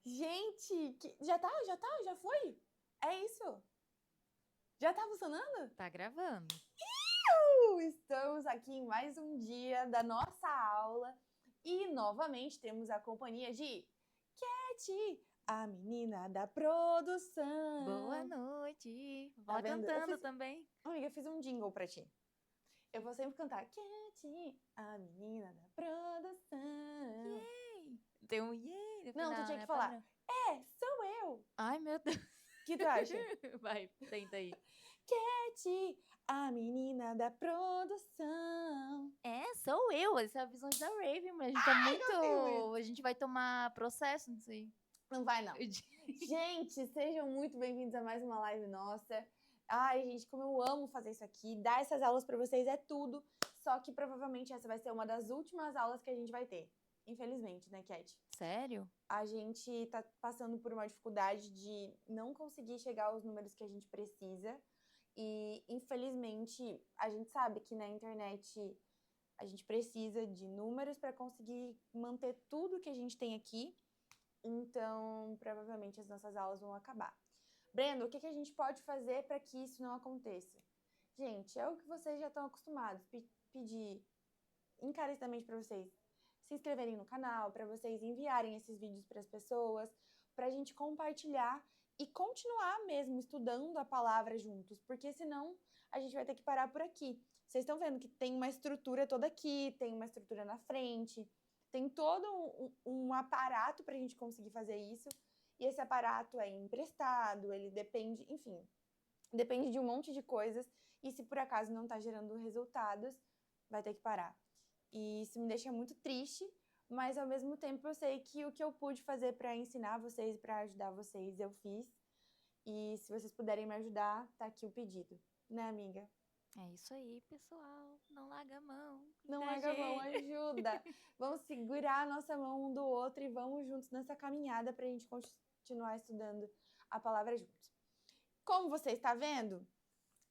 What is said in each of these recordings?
Gente, já foi? É isso? Já tá funcionando? Tá gravando. Estamos aqui em mais um dia da nossa aula e novamente temos a companhia de Cat, a menina da produção. Boa noite. Tá Vai vendo? cantando também. Amiga, eu fiz um jingle pra ti. Eu vou sempre cantar Cat, a menina da produção. Yay! Tem um yay no Não, tu final, tinha né? que falar, Padrão. sou eu. Ai, meu Deus. O que tu acha? Vai, tenta aí. Cat, a menina da produção. É, sou eu. Essa é a visão da Raven, mas a gente é muito... Gostei muito. A gente vai tomar processo, não sei. Não vai, não. Gente, sejam muito bem-vindos a mais uma live nossa. Ai, gente, como eu amo fazer isso aqui. Dar essas aulas pra vocês é tudo. Só que provavelmente essa vai ser uma das últimas aulas que a gente vai ter. Infelizmente, né, Cat? Sério? A gente tá passando por uma dificuldade de não conseguir chegar aos números que a gente precisa. E, infelizmente, a gente sabe que na internet a gente precisa de números para conseguir manter tudo que a gente tem aqui. Então, provavelmente as nossas aulas vão acabar. Brenda, o que a gente pode fazer para que isso não aconteça? Gente, é o que vocês já estão acostumados. Pedir encarecidamente para vocês se inscreverem no canal, para vocês enviarem esses vídeos para as pessoas, para a gente compartilhar e continuar mesmo estudando a palavra juntos, porque senão a gente vai ter que parar por aqui. Vocês estão vendo que tem uma estrutura toda aqui, tem uma estrutura na frente, tem todo um aparato para a gente conseguir fazer isso, e esse aparato é emprestado, ele depende, enfim, depende de um monte de coisas, e se por acaso não está gerando resultados, vai ter que parar. E isso me deixa muito triste, mas ao mesmo tempo eu sei que o que eu pude fazer para ensinar vocês, para ajudar vocês, eu fiz. E se vocês puderem me ajudar, tá aqui o pedido, né, amiga? É isso aí, pessoal. Não larga a mão Não da larga a mão, gente. ajuda! Vamos segurar a nossa mão um do outro e vamos juntos nessa caminhada para a gente continuar estudando a palavra juntos. Como você está vendo,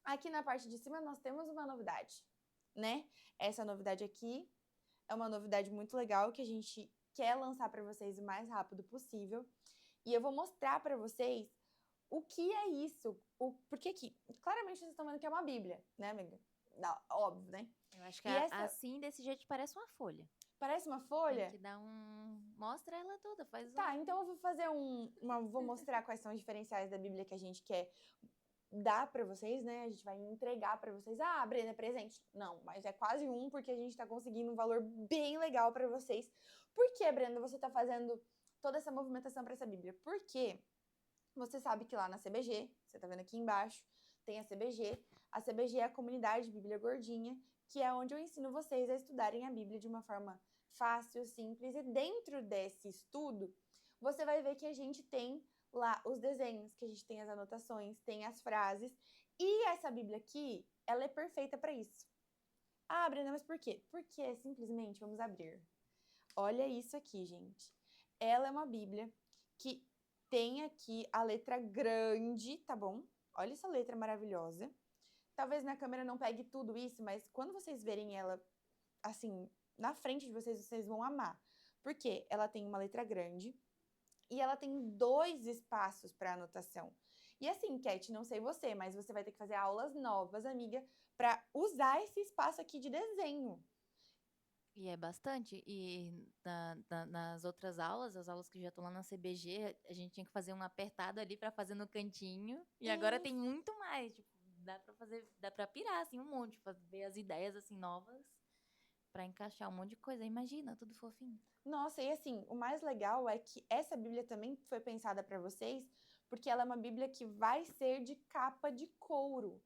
aqui na parte de cima nós temos uma novidade, né? Essa novidade aqui é uma novidade muito legal que a gente quer lançar para vocês o mais rápido possível. E eu vou mostrar para vocês o que é isso. Porque aqui, claramente vocês estão vendo que é uma Bíblia, né, amiga? Não, óbvio, né? Eu acho que E essa assim, desse jeito, parece uma folha. parece uma Tem folha? que dar um... Mostra ela toda, faz Tá, um... então eu vou fazer vou mostrar quais são os diferenciais da Bíblia que a gente quer dar para vocês, né? A gente vai entregar para vocês. Ah, Brenda, é presente? Não, mas é quase um, porque a gente tá conseguindo um valor bem legal para vocês. Por que, Brenda, você tá fazendo toda essa movimentação para essa Bíblia? Porque você sabe que lá na CBG, você tá vendo aqui embaixo, tem a CBG. A CBG é a comunidade Bíblia Gordinha, que é onde eu ensino vocês a estudarem a Bíblia de uma forma fácil, simples. E dentro desse estudo, você vai ver que a gente tem lá os desenhos, que a gente tem as anotações, tem as frases. E essa Bíblia aqui, ela é perfeita para isso. Ah, Brenda, mas por quê? Porque simplesmente, vamos abrir. Olha isso aqui, gente. Ela é uma Bíblia que tem aqui a letra grande, tá bom? Olha essa letra maravilhosa. Talvez na câmera não pegue tudo isso, mas quando vocês verem ela, assim, na frente de vocês, vocês vão amar. Porque ela tem uma letra grande e ela tem 2 espaços para anotação. E assim, Cat, não sei você, mas você vai ter que fazer aulas novas, amiga, para usar esse espaço aqui de desenho. E é bastante. E nas outras aulas, as aulas que já estão lá na CBG, a gente tinha que fazer um apertado ali pra fazer no cantinho. E agora tem muito mais. Tipo, dá pra fazer, dá pra pirar, assim, um monte. Ver as ideias, assim, novas pra encaixar um monte de coisa. Imagina, tudo fofinho. Nossa, e assim, o mais legal é que essa Bíblia também foi pensada para vocês, porque ela é uma Bíblia que vai ser de capa de couro,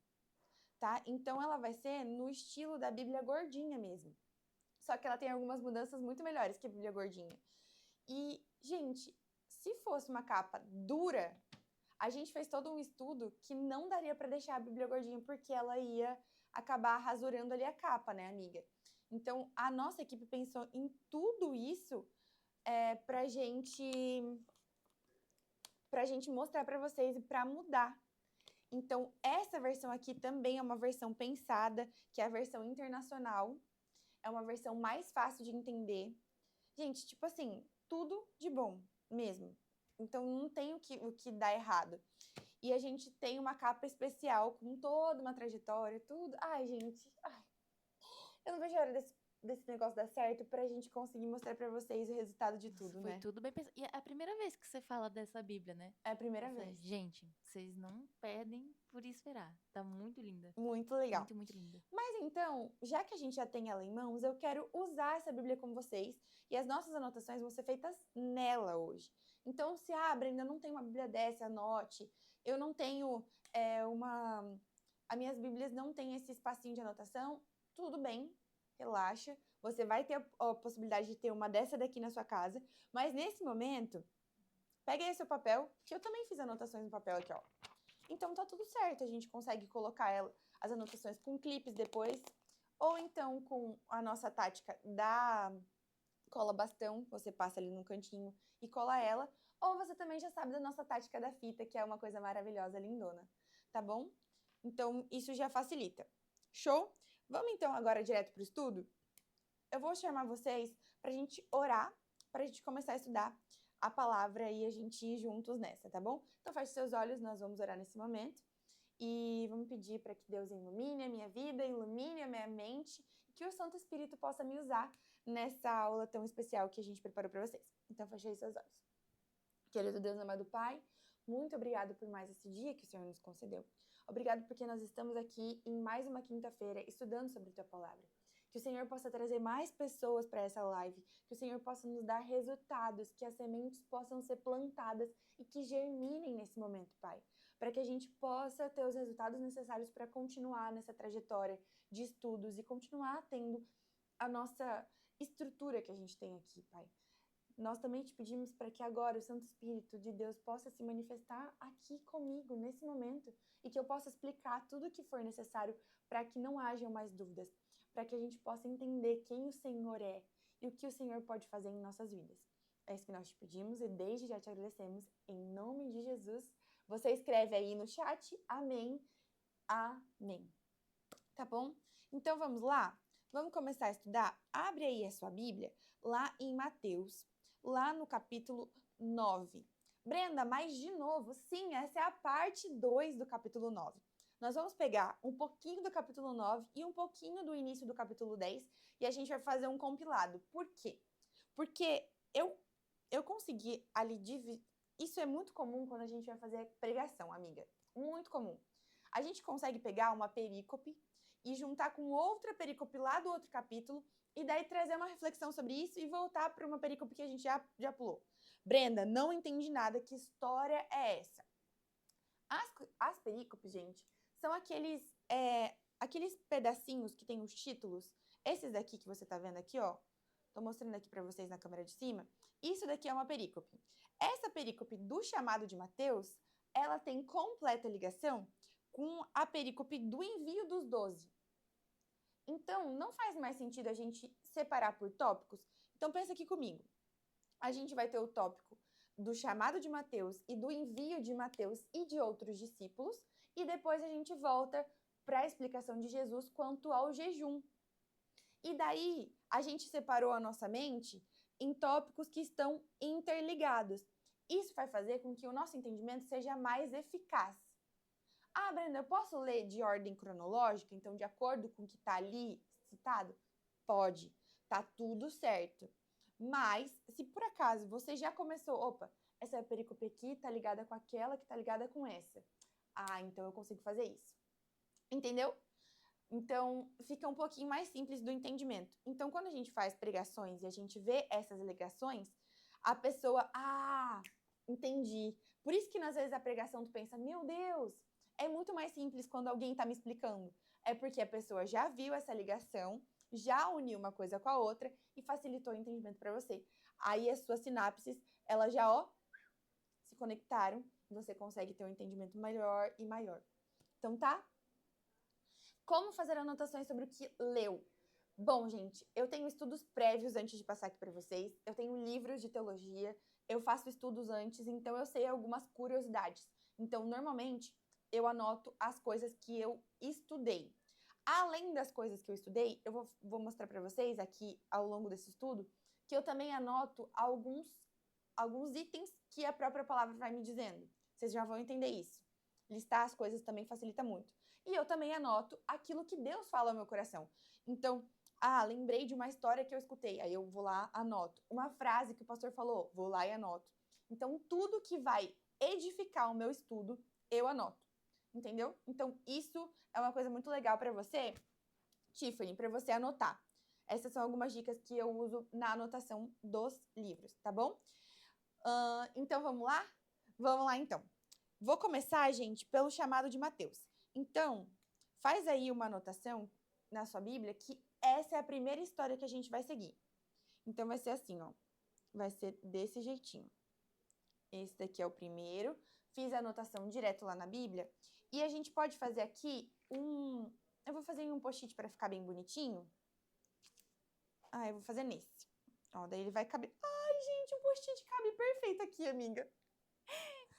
tá? Então ela vai ser no estilo da Bíblia gordinha mesmo. Só que ela tem algumas mudanças muito melhores que a Bíblia gordinha. E, gente, se fosse uma capa dura, a gente fez todo um estudo que não daria para deixar a Bíblia gordinha porque ela ia acabar rasurando ali a capa, né, amiga? Então, a nossa equipe pensou em tudo isso pra gente mostrar para vocês e para mudar. Então, essa versão aqui também é uma versão pensada, que é a versão internacional. É uma versão mais fácil de entender. Gente, tipo assim, tudo de bom mesmo. Então não tem o que dar errado. E a gente tem uma capa especial com toda uma trajetória, tudo. Ai, gente, eu não vejo a hora desse negócio dar certo pra gente conseguir mostrar pra vocês o resultado de tudo, Foi né? tudo bem pensado. E é a primeira vez que você fala dessa Bíblia, né? É a primeira Eu falei, vez. gente, vocês não perdem por esperar. Tá muito linda. Muito legal. Muito, muito linda. Mas então, já que a gente já tem ela em mãos, eu quero usar essa Bíblia com vocês e as nossas anotações vão ser feitas nela hoje. Então, se Brenda, não tem uma Bíblia dessa, anote. Eu não tenho As minhas Bíblias não têm esse espacinho de anotação. Tudo bem, relaxa. Você vai ter a possibilidade de ter uma dessa daqui na sua casa. Mas nesse momento, pega aí seu papel, que eu também fiz anotações no papel aqui, ó. Então tá tudo certo, a gente consegue colocar as anotações com clipes depois, ou então com a nossa tática da cola bastão, você passa ali no cantinho e cola ela, ou você também já sabe da nossa tática da fita, que é uma coisa maravilhosa, lindona, tá bom? Então isso já facilita. Show? Vamos então agora direto pro estudo? Eu vou chamar vocês pra gente orar, pra gente começar a estudar a palavra e a gente ir juntos nessa, tá bom? Então feche seus olhos, nós vamos orar nesse momento. E vamos pedir para que Deus ilumine a minha vida, ilumine a minha mente, e que o Santo Espírito possa me usar nessa aula tão especial que a gente preparou para vocês. Então feche aí seus olhos. Querido Deus, amado Pai, muito obrigado por mais esse dia que o Senhor nos concedeu. Obrigado porque nós estamos aqui em mais uma quinta-feira estudando sobre a Tua Palavra. Que o Senhor possa trazer mais pessoas para essa live, que o Senhor possa nos dar resultados, que as sementes possam ser plantadas e que germinem nesse momento, Pai. Para que a gente possa ter os resultados necessários para continuar nessa trajetória de estudos e continuar tendo a nossa estrutura que a gente tem aqui, Pai. Nós também te pedimos para que agora o Santo Espírito de Deus possa se manifestar aqui comigo, nesse momento, e que eu possa explicar tudo o que for necessário para que não hajam mais dúvidas, para que a gente possa entender quem o Senhor é e o que o Senhor pode fazer em nossas vidas. É isso que nós te pedimos e desde já te agradecemos, em nome de Jesus. Você escreve aí no chat, amém, amém. Tá bom? Então vamos lá? Vamos começar a estudar? Abre aí a sua Bíblia lá em Mateus, lá no capítulo 9. Brenda, mas de novo, sim, essa é a parte 2 do capítulo 9. Nós vamos pegar um pouquinho do capítulo 9 e um pouquinho do início do capítulo 10 e a gente vai fazer um compilado. Por quê? Porque eu consegui ali dividir. Isso é muito comum quando a gente vai fazer pregação, amiga. Muito comum. A gente consegue pegar uma perícope e juntar com outra perícope lá do outro capítulo e daí trazer uma reflexão sobre isso e voltar para uma perícope que a gente já pulou. Brenda, não entendi nada. Que história é essa? As perícopes, gente, são aqueles pedacinhos que tem os títulos. Esses daqui que você tá vendo aqui, ó. Tô mostrando aqui para vocês na câmera de cima. Isso daqui é uma perícope. Essa perícope do chamado de Mateus, ela tem completa ligação com a perícope do envio dos 12. Então, não faz mais sentido a gente separar por tópicos. Então, pensa aqui comigo. A gente vai ter o tópico do chamado de Mateus e do envio de Mateus e de outros discípulos, e depois a gente volta para a explicação de Jesus quanto ao jejum. E daí, a gente separou a nossa mente em tópicos que estão interligados. Isso vai fazer com que o nosso entendimento seja mais eficaz. Brenda, eu posso ler de ordem cronológica, então de acordo com o que está ali citado? Pode, tá tudo certo. Mas, se por acaso você já começou, opa, essa perícope aqui tá ligada com aquela que tá ligada com essa. Então eu consigo fazer isso. Entendeu? Então, fica um pouquinho mais simples do entendimento. Então, quando a gente faz pregações e a gente vê essas ligações, a pessoa, entendi. Por isso que, às vezes, a pregação tu pensa, meu Deus, é muito mais simples quando alguém tá me explicando. É porque a pessoa já viu essa ligação, já uniu uma coisa com a outra e facilitou o entendimento para você. Aí as suas sinapses, elas já, se conectaram e você consegue ter um entendimento melhor e maior. Então, tá? Como fazer anotações sobre o que leu? Bom, gente, eu tenho estudos prévios antes de passar aqui para vocês. Eu tenho livros de teologia, eu faço estudos antes, então eu sei algumas curiosidades. Então, normalmente, eu anoto as coisas que eu estudei. Além das coisas que eu estudei, eu vou mostrar para vocês aqui ao longo desse estudo que eu também anoto alguns alguns itens que a própria palavra vai me dizendo. Vocês já vão entender isso. Listar as coisas também facilita muito. E eu também anoto aquilo que Deus fala ao meu coração. Então, lembrei de uma história que eu escutei. Aí eu vou lá, anoto. Uma frase que o pastor falou, vou lá e anoto. Então, tudo que vai edificar o meu estudo, eu anoto. Entendeu? Então, isso é uma coisa muito legal para você, Tiffany, para você anotar. Essas são algumas dicas que eu uso na anotação dos livros, tá bom? Então, vamos lá? Vamos lá, então. Vou começar, gente, pelo chamado de Mateus. Então, faz aí uma anotação na sua Bíblia que essa é a primeira história que a gente vai seguir. Então, vai ser assim, ó. Vai ser desse jeitinho. Esse daqui é o primeiro. Fiz a anotação direto lá na Bíblia. E a gente pode fazer aqui Eu vou fazer um post-it para ficar bem bonitinho. Eu vou fazer nesse. Ó, daí ele vai caber... Ai, gente, o post-it cabe perfeito aqui, amiga.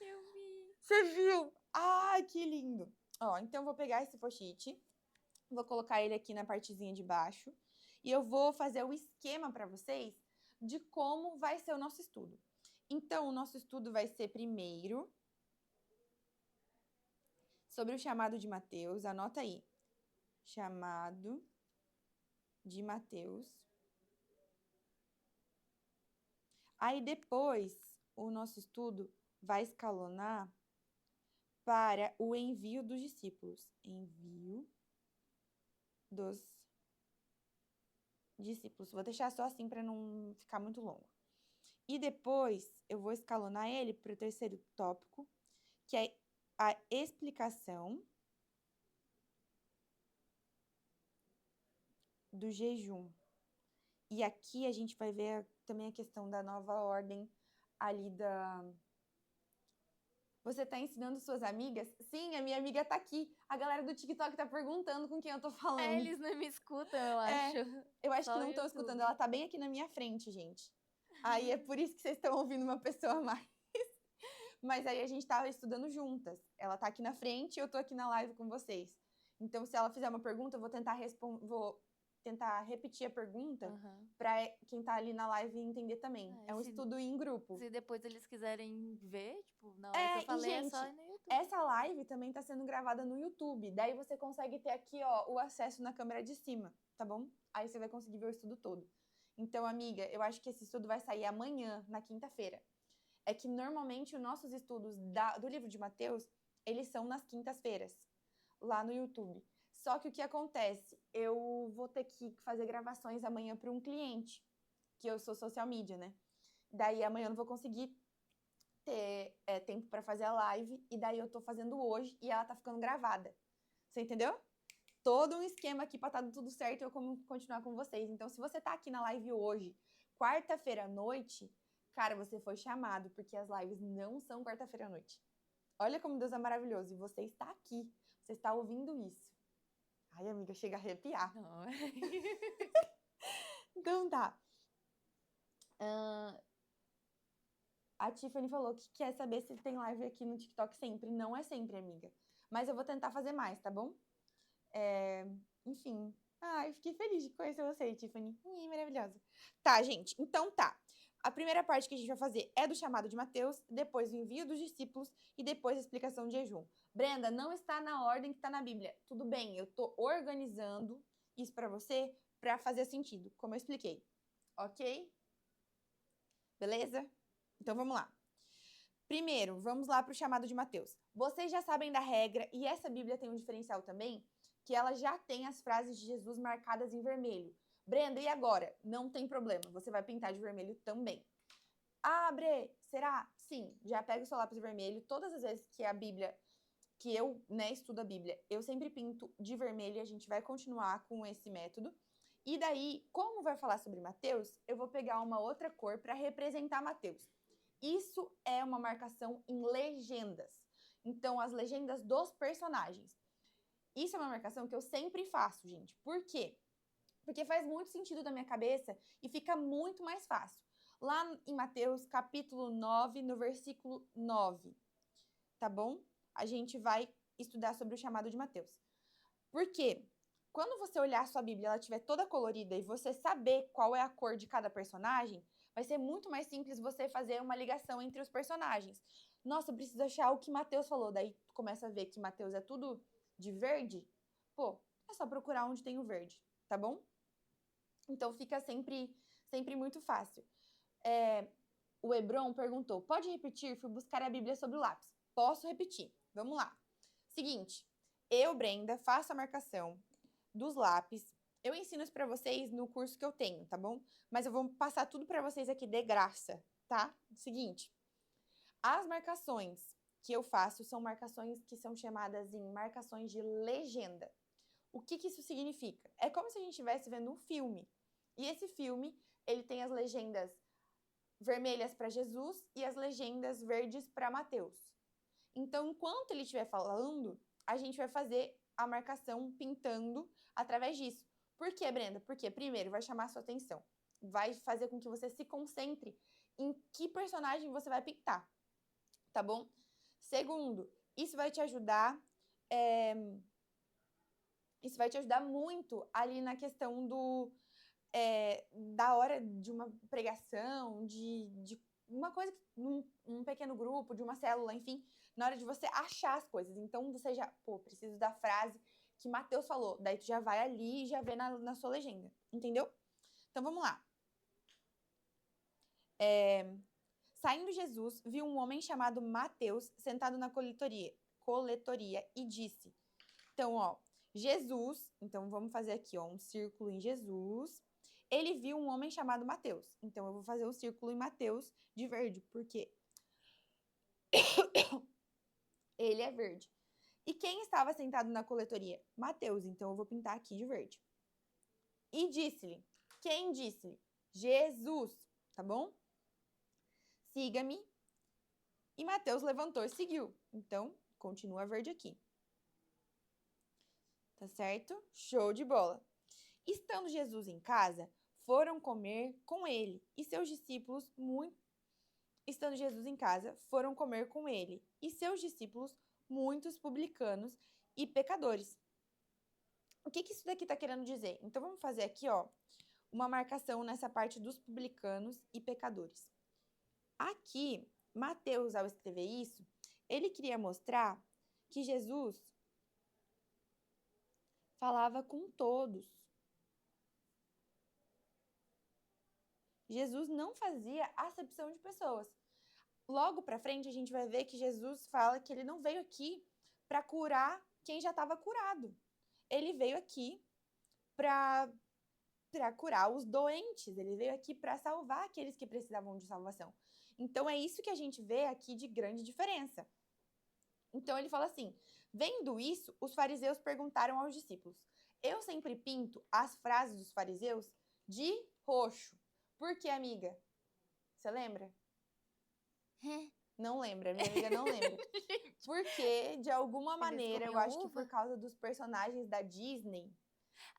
Eu vi. Você viu? Ai, que lindo. Ó, então eu vou pegar esse post-it, vou colocar ele aqui na partezinha de baixo e eu vou fazer o esquema para vocês de como vai ser o nosso estudo. Então, o nosso estudo vai ser primeiro sobre o chamado de Mateus. Anota aí. Chamado de Mateus. Aí depois, o nosso estudo vai escalonar para o envio dos discípulos. Envio dos discípulos. Vou deixar só assim para não ficar muito longo. E depois, eu vou escalonar ele para o terceiro tópico, que é a explicação do jejum. E aqui a gente vai ver também a questão da nova ordem ali da... Você tá ensinando suas amigas? Sim, a minha amiga tá aqui. A galera do TikTok tá perguntando com quem eu tô falando. Eles não me escutam, eu acho. Eu acho Só que o não estão YouTube. escutando. Ela tá bem aqui na minha frente, gente. Aí é por isso que vocês estão ouvindo uma pessoa a mais. Mas aí a gente tá estudando juntas. Ela tá aqui na frente e eu tô aqui na live com vocês. Então, se ela fizer uma pergunta, eu vou tentar repetir a pergunta para quem tá ali na live entender também. É um estudo em grupo. Se depois eles quiserem ver, tipo, na hora que eu falei, gente, é só ir no YouTube. Essa live também tá sendo gravada no YouTube. Daí você consegue ter aqui, ó, o acesso na câmera de cima, tá bom? Aí você vai conseguir ver o estudo todo. Então, amiga, eu acho que esse estudo vai sair amanhã, na quinta-feira. É que normalmente os nossos estudos do livro de Mateus, eles são nas quintas-feiras, lá no YouTube. Só que o que acontece? Eu vou ter que fazer gravações amanhã para um cliente, que eu sou social media, né? Daí amanhã eu não vou conseguir ter tempo para fazer a live, e daí eu tô fazendo hoje e ela tá ficando gravada. Você entendeu? Todo um esquema aqui pra estar tudo certo e eu continuar com vocês. Então, se você tá aqui na live hoje, quarta-feira à noite, cara, você foi chamado, porque as lives não são quarta-feira à noite. Olha como Deus é maravilhoso. E você está aqui. Você está ouvindo isso. Ai, amiga, chega a arrepiar. Não. Então tá. A Tiffany falou que quer saber se tem live aqui no TikTok sempre. Não é sempre, amiga. Mas eu vou tentar fazer mais, tá bom? Enfim. Ai, fiquei feliz de conhecer você, Tiffany. Maravilhosa. Tá, gente. Então tá. A primeira parte que a gente vai fazer é do chamado de Mateus, depois o envio dos discípulos e depois a explicação de jejum. Brenda, não está na ordem que está na Bíblia. Tudo bem, eu tô organizando isso para você para fazer sentido, como eu expliquei. Ok? Beleza? Então vamos lá. Primeiro, vamos lá para o chamado de Mateus. Vocês já sabem da regra, e essa Bíblia tem um diferencial também, que ela já tem as frases de Jesus marcadas em vermelho. Brenda, e agora? Não tem problema, você vai pintar de vermelho também. Bre, será? Sim, já pega o seu lápis vermelho. Todas as vezes que a Bíblia, que eu estudo a Bíblia, eu sempre pinto de vermelho e a gente vai continuar com esse método. E daí, como vai falar sobre Mateus, eu vou pegar uma outra cor para representar Mateus. Isso é uma marcação em legendas. Então, as legendas dos personagens. Isso é uma marcação que eu sempre faço, gente. Por quê? Porque faz muito sentido na minha cabeça e fica muito mais fácil. Lá em Mateus, capítulo 9, no versículo 9. Tá bom? A gente vai estudar sobre o chamado de Mateus. Por quê? Quando você olhar a sua Bíblia e ela estiver toda colorida e você saber qual é a cor de cada personagem, vai ser muito mais simples você fazer uma ligação entre os personagens. Nossa, eu preciso achar o que Mateus falou. Daí tu começa a ver que Mateus é tudo de verde. Pô, é só procurar onde tem o verde, tá bom? Então fica sempre muito fácil. O Hebron perguntou, pode repetir? Fui buscar a Bíblia sobre o lápis. Posso repetir. Vamos lá. Seguinte, eu, Brenda, faço a marcação dos lápis. Eu ensino isso pra vocês no curso que eu tenho, tá bom? Mas eu vou passar tudo pra vocês aqui de graça, tá? Seguinte, as marcações que eu faço são marcações que são chamadas em marcações de legenda. O que isso significa? É como se a gente estivesse vendo um filme. E esse filme, ele tem as legendas vermelhas para Jesus e as legendas verdes para Mateus. Então, enquanto ele estiver falando, a gente vai fazer a marcação pintando através disso. Por quê, Brenda? Porque, primeiro, vai chamar a sua atenção. Vai fazer com que você se concentre em que personagem você vai pintar, tá bom? Segundo, isso vai te ajudar... Isso vai te ajudar muito ali na questão da hora de uma pregação, de uma coisa, um pequeno grupo, de uma célula, enfim, na hora de você achar as coisas. Então, você já, preciso da frase que Mateus falou. Daí tu já vai ali e já vê na sua legenda, entendeu? Então, vamos lá. Saindo Jesus, viu um homem chamado Mateus sentado na coletoria e disse... Então, Jesus, então vamos fazer aqui, um círculo em Jesus. Ele viu um homem chamado Mateus. Então, eu vou fazer um círculo em Mateus de verde, porque ele é verde. E quem estava sentado na coletoria? Mateus, então eu vou pintar aqui de verde. E disse-lhe, quem disse-lhe? Jesus, tá bom? Siga-me. E Mateus levantou e seguiu. Então, continua verde aqui. Tá certo? Show de bola. Estando Jesus em casa, foram comer com ele e seus discípulos Estando Jesus em casa, foram comer com ele e seus discípulos, muitos publicanos e pecadores. O que isso daqui tá querendo dizer? Então, vamos fazer aqui, uma marcação nessa parte dos publicanos e pecadores. Aqui, Mateus, ao escrever isso, ele queria mostrar que Jesus falava com todos. Jesus não fazia acepção de pessoas. Logo para frente, a gente vai ver que Jesus fala que ele não veio aqui para curar quem já estava curado. Ele veio aqui para curar os doentes. Ele veio aqui para salvar aqueles que precisavam de salvação. Então, é isso que a gente vê aqui de grande diferença. Então, ele fala assim, vendo isso, os fariseus perguntaram aos discípulos, eu sempre pinto as frases dos fariseus de roxo. Por quê, amiga? Você lembra? Não lembra, minha amiga não lembra. Porque, de alguma maneira, eu acho que por causa dos personagens da Disney...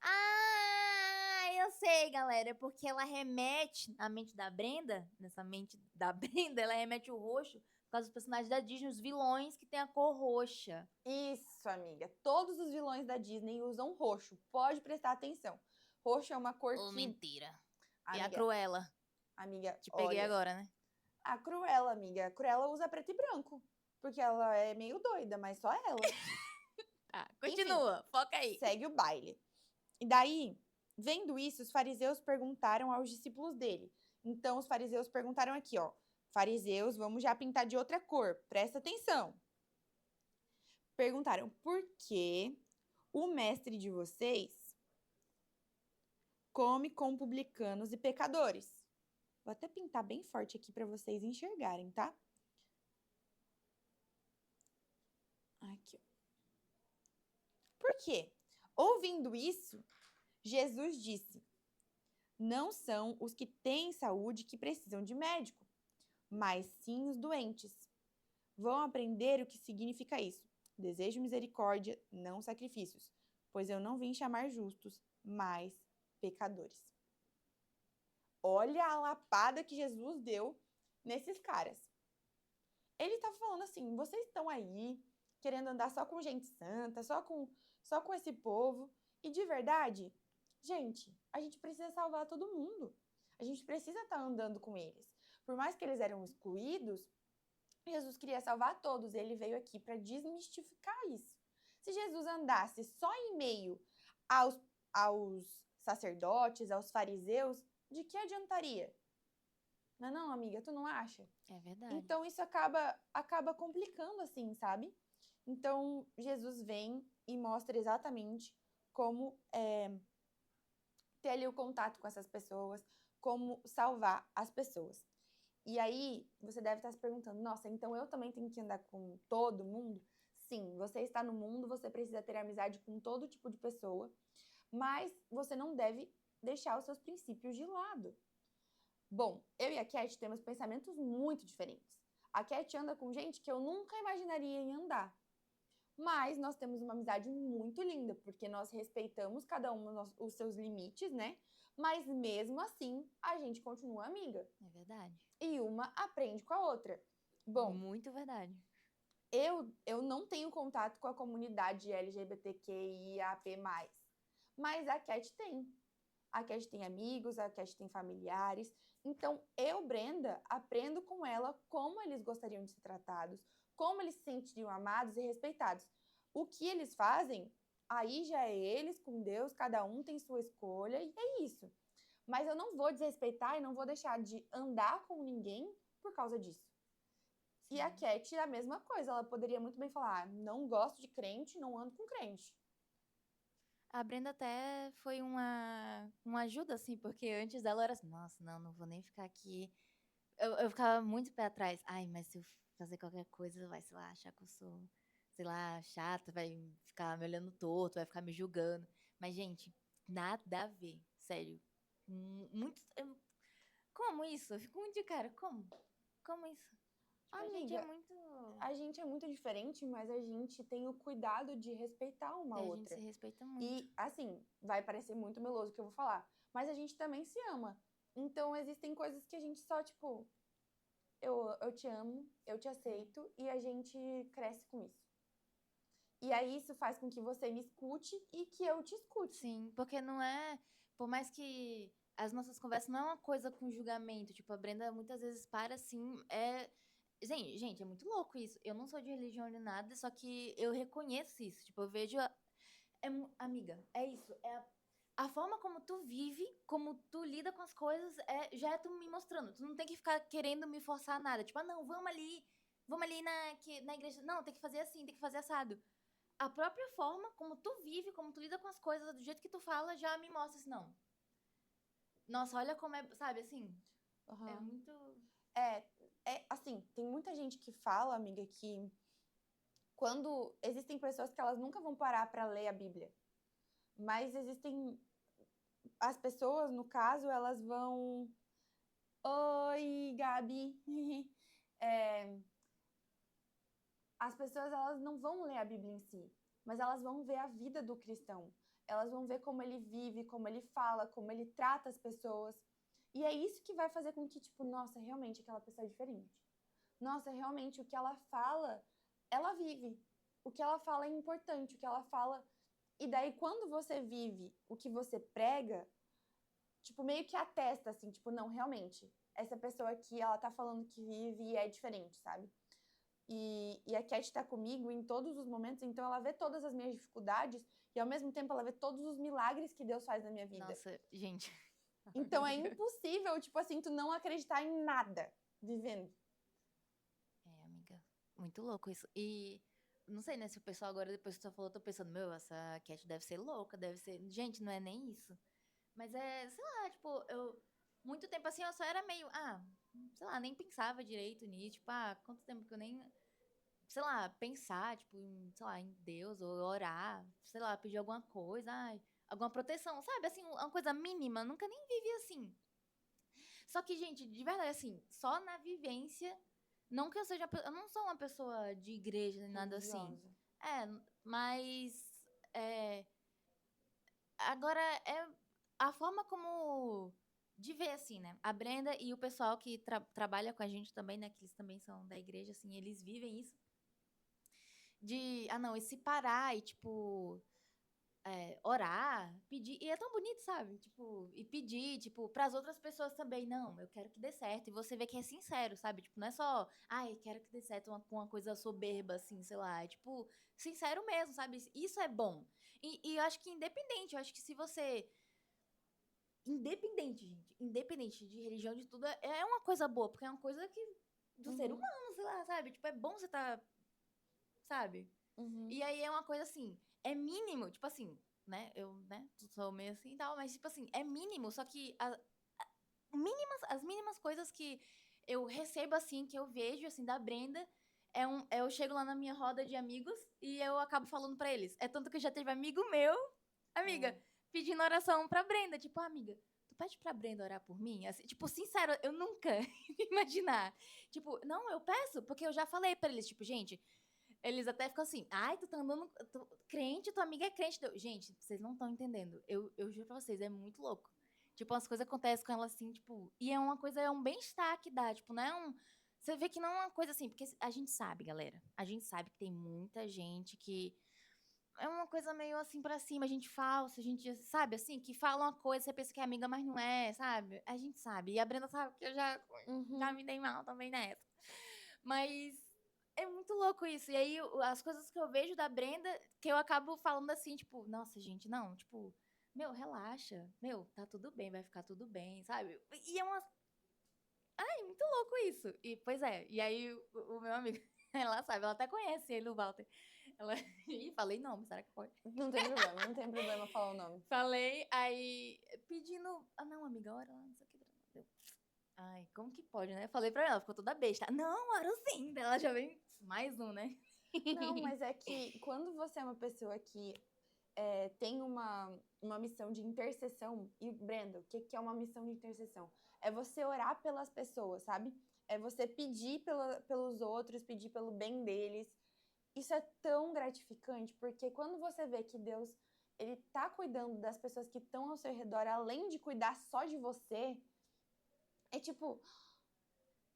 Ah, eu sei, galera. Porque ela remete na mente da Brenda, nessa mente da Brenda, ela remete o roxo por causa dos personagens da Disney, os vilões que tem a cor roxa. Isso, amiga. Todos os vilões da Disney usam roxo. Pode prestar atenção. Roxo é uma cor que... mentira. Amiga, e a Cruella? Amiga, Te peguei olha, agora, né? A Cruella, amiga. A Cruella usa preto e branco. Porque ela é meio doida, mas só ela. Tá, continua. Enfim, foca aí. Segue o baile. E daí, vendo isso, os fariseus perguntaram aos discípulos dele. Então, os fariseus perguntaram aqui, Fariseus, vamos já pintar de outra cor. Presta atenção. Perguntaram, por que o mestre de vocês come com publicanos e pecadores? Vou até pintar bem forte aqui para vocês enxergarem, tá? Aqui. Por quê? Ouvindo isso, Jesus disse, não são os que têm saúde que precisam de médico, mas sim os doentes. Vão aprender o que significa isso. Desejo misericórdia, não sacrifícios, pois eu não vim chamar justos, mas pecadores. Olha a lapada que Jesus deu nesses caras. Ele tá falando assim, vocês estão aí querendo andar só com gente santa, só com esse povo. E de verdade, gente, a gente precisa salvar todo mundo. A gente precisa estar andando com eles. Por mais que eles eram excluídos, Jesus queria salvar todos. Ele veio aqui para desmistificar isso. Se Jesus andasse só em meio aos sacerdotes, aos fariseus, de que adiantaria? Não, amiga, tu não acha? É verdade. Então, isso acaba complicando, assim, sabe? Então, Jesus vem e mostra exatamente como ter ali o contato com essas pessoas, como salvar as pessoas. E aí, você deve estar se perguntando, nossa, então eu também tenho que andar com todo mundo? Sim, você está no mundo, você precisa ter amizade com todo tipo de pessoa, mas você não deve deixar os seus princípios de lado. Bom, eu e a Cat temos pensamentos muito diferentes. A Cat anda com gente que eu nunca imaginaria em andar. Mas nós temos uma amizade muito linda, porque nós respeitamos cada um os seus limites, né? Mas mesmo assim, a gente continua amiga. É verdade. E uma aprende com a outra. Bom, muito verdade. Eu não tenho contato com a comunidade LGBTQIAP+, mas a Cat tem. A Cat tem amigos, a Cat tem familiares. Então, eu, Brenda, aprendo com ela como eles gostariam de ser tratados, como eles se sentiriam amados e respeitados. O que eles fazem, aí já é eles com Deus, cada um tem sua escolha e é isso. Mas eu não vou desrespeitar e não vou deixar de andar com ninguém por causa disso. Sim. E a Cat, a mesma coisa, ela poderia muito bem falar, não gosto de crente, não ando com crente. A Brenda até foi uma ajuda, assim, porque antes dela era assim, nossa, não vou nem ficar aqui. Eu ficava muito pé atrás. Ai, mas se eu fazer qualquer coisa, vai, sei lá, achar que eu sou, sei lá, chata, vai ficar me olhando torto, vai ficar me julgando. Mas, gente, nada a ver, sério. Muito. Como isso? Eu fico muito de cara, como? Como isso? Tipo, Amiga, a gente é muito diferente, mas a gente tem o cuidado de respeitar uma outra. A gente se respeita muito. E, assim, vai parecer muito meloso o que eu vou falar, mas a gente também se ama. Então, existem coisas que a gente só, tipo, eu te amo, eu te aceito, e a gente cresce com isso. E aí, isso faz com que você me escute e que eu te escute. Sim, porque não é... Por mais que as nossas conversas não é uma coisa com julgamento. Tipo, a Brenda muitas vezes para, assim, Gente, é muito louco isso. Eu não sou de religião nem nada, só que eu reconheço isso. Tipo, eu vejo... Amiga, é isso. A forma como tu vive, como tu lida com as coisas, já é tu me mostrando. Tu não tem que ficar querendo me forçar a nada. Tipo, não, vamos ali na igreja. Não, tem que fazer assim, tem que fazer assado. A própria forma como tu vive, como tu lida com as coisas, do jeito que tu fala, já me mostra assim, não. Nossa, olha como é, sabe, assim, Uhum. é muito... Assim, tem muita gente que fala, amiga, que quando existem pessoas que elas nunca vão parar para ler a Bíblia, mas existem as pessoas, no caso, elas vão... Oi, Gabi! As pessoas, elas não vão ler a Bíblia em si, mas elas vão ver a vida do cristão. Elas vão ver como ele vive, como ele fala, como ele trata as pessoas. E é isso que vai fazer com que, tipo, nossa, realmente aquela pessoa é diferente. Nossa, realmente o que ela fala, ela vive. O que ela fala é importante, o que ela fala... E daí, quando você vive o que você prega, tipo, meio que atesta, assim, tipo, não, realmente, essa pessoa aqui, ela tá falando que vive e é diferente, sabe? E a Cat tá comigo em todos os momentos, então ela vê todas as minhas dificuldades e, ao mesmo tempo, ela vê todos os milagres que Deus faz na minha vida. Nossa, gente. Então, é impossível, tipo assim, tu não acreditar em nada vivendo. Amiga, muito louco isso. E não sei, né, se o pessoal agora, depois que você falou, eu tô pensando, meu, essa Cat deve ser louca, deve ser... Gente, não é nem isso. Mas sei lá, tipo, muito tempo assim, eu só era meio, sei lá, nem pensava direito nisso, tipo, quanto tempo que eu nem, sei lá, pensar, tipo, sei lá, em Deus, ou orar, sei lá, pedir alguma coisa, alguma proteção, sabe, assim, uma coisa mínima, nunca nem vivi assim. Só que, gente, de verdade, assim, só na vivência, não que eu não sou uma pessoa de igreja nem nada assim. Mas, agora, a forma como... De ver, assim, né? A Brenda e o pessoal que trabalha com a gente também, né? Que eles também são da igreja, assim, eles vivem isso. Não, e se parar e, tipo... orar, pedir. E é tão bonito, sabe? Tipo, e pedir, tipo, pras outras pessoas também. Não, eu quero que dê certo. E você vê que é sincero, sabe? Tipo, não é só, ai, quero que dê certo uma coisa soberba, assim, sei lá. É, tipo, sincero mesmo, sabe? Isso é bom. E eu acho que independente, eu acho que se você. Independente, gente. Independente de religião, de tudo, é uma coisa boa, porque é uma coisa que. Do ser Uhum, humano, sei lá, sabe? Tipo, é bom você tá. Sabe? uhum, E aí é uma coisa assim, é mínimo, tipo assim, né? Eu, né, sou meio assim e tal, mas tipo assim, é mínimo, só que as mínimas coisas que eu recebo assim, que eu vejo assim da Brenda, eu chego lá na minha roda de amigos e eu acabo falando pra eles. É tanto que já teve amigo meu, amiga, é, pedindo oração pra Brenda, tipo, amiga, tu pede pra Brenda orar por mim? Assim, tipo, sincero, eu nunca ia imaginar. Tipo, não, eu peço, porque eu já falei pra eles, tipo, gente, eles até ficam assim, ai, tu tá andando crente, tua amiga é crente. Gente, vocês não estão entendendo. Eu juro pra vocês, é muito louco. Tipo, as coisas acontecem com ela assim, tipo, e é uma coisa, é um bem-estar que dá, tipo, não é um. Você vê que não é uma coisa assim, porque a gente sabe, galera. A gente sabe que tem muita gente que é uma coisa meio assim pra cima, gente falsa, a gente sabe assim, que fala uma coisa, você pensa que é amiga, mas não é, sabe? A gente sabe. E a Brenda sabe que eu já uhum. me dei mal também nessa. Mas é muito louco isso. E aí, as coisas que eu vejo da Brenda, que eu acabo falando assim, tipo, nossa, gente, não, tipo, meu, relaxa. Meu, tá tudo bem, vai ficar tudo bem, sabe? E é uma. Ai, muito louco isso. E, pois é, e aí o meu amigo, ela sabe, ela até conhece ele, o Walter. Ela. Ih, falei não, será que pode? Não tem problema, não tem problema falar o nome. Falei, aí pedindo. Ah, não, amiga, ora lá, não sei o que. Deu. Ai, como que pode, né? Falei pra ela, ficou toda besta. Não, ora sim. Daí ela já vem mais um, né? Não, mas é que quando você é uma pessoa que tem uma missão de intercessão, e Brenda, o que, que é uma missão de intercessão? É você orar pelas pessoas, sabe? É você pedir pelos outros, pedir pelo bem deles. Isso é tão gratificante, porque quando você vê que Deus ele tá cuidando das pessoas que estão ao seu redor, além de cuidar só de você, é tipo,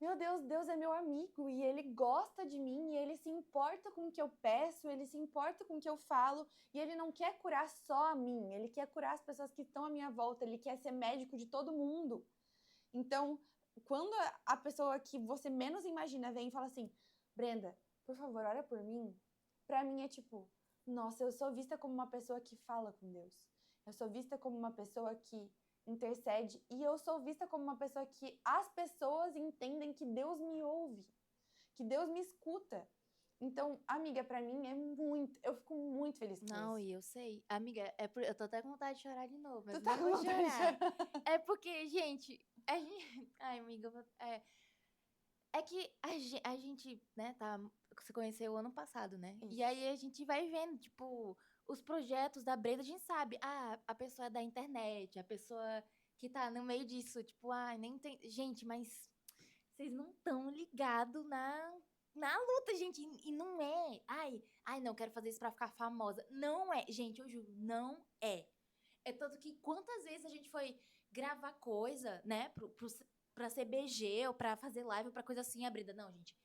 meu Deus, Deus é meu amigo e ele gosta de mim e ele se importa com o que eu peço, ele se importa com o que eu falo e ele não quer curar só a mim, ele quer curar as pessoas que estão à minha volta, ele quer ser médico de todo mundo. Então, quando a pessoa que você menos imagina vem e fala assim: Brenda, por favor, ora por mim, pra mim é tipo, nossa, eu sou vista como uma pessoa que fala com Deus. Eu sou vista como uma pessoa que intercede e eu sou vista como uma pessoa que as pessoas entendem que Deus me ouve, que Deus me escuta. Então, amiga, pra mim é muito, eu fico muito feliz com Não, isso. e eu sei. Amiga, eu tô até com vontade de chorar de novo, Tu mas tá não com vou vontade de chorar. chorar? É porque, gente, a gente. Ai, amiga, é que a gente, né, tá. Você conheceu o ano passado, né? E Isso. aí a gente vai vendo, tipo, os projetos da Brenda, a gente sabe. Ah, a pessoa é da internet, a pessoa que tá no meio disso, tipo, ai, nem tem. Gente, mas vocês não estão ligados na luta, gente. E não é. Ai, não, quero fazer isso pra ficar famosa. Não é. Gente, eu juro, não é. É tanto que quantas vezes a gente foi gravar coisa, né, pra CBG ou pra fazer live ou pra coisa assim, a Brenda, não, gente.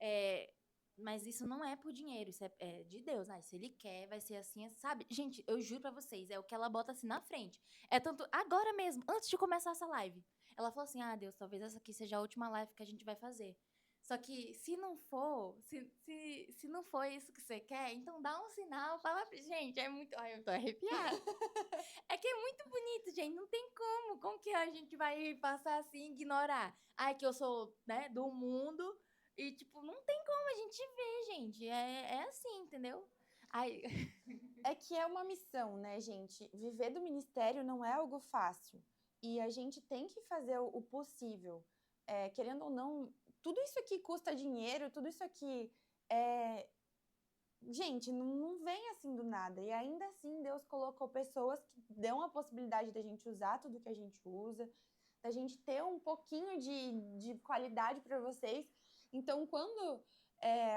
É, mas isso não é por dinheiro, isso é de Deus. Ah, se ele quer, vai ser assim, sabe? Gente, eu juro pra vocês, é o que ela bota assim na frente. É tanto, agora mesmo, antes de começar essa live, ela falou assim: ah, Deus, talvez essa aqui seja a última live que a gente vai fazer. Só que se não for, se não for isso que você quer, então dá um sinal, fala pra gente, é muito. Ai, eu tô arrepiada. É que é muito bonito, gente. Não tem como. Como que a gente vai passar assim, ignorar? Ai, que eu sou, né, do mundo. E, tipo, não tem como a gente ver, gente. É assim, entendeu? Ai, É que é uma missão, né, gente? Viver do ministério não é algo fácil. E a gente tem que fazer o possível. Querendo ou não, tudo isso aqui custa dinheiro, tudo isso aqui é. Gente, não vem assim do nada. E ainda assim, Deus colocou pessoas que dão a possibilidade da gente usar tudo que a gente usa, da gente ter um pouquinho de qualidade para vocês. Então, quando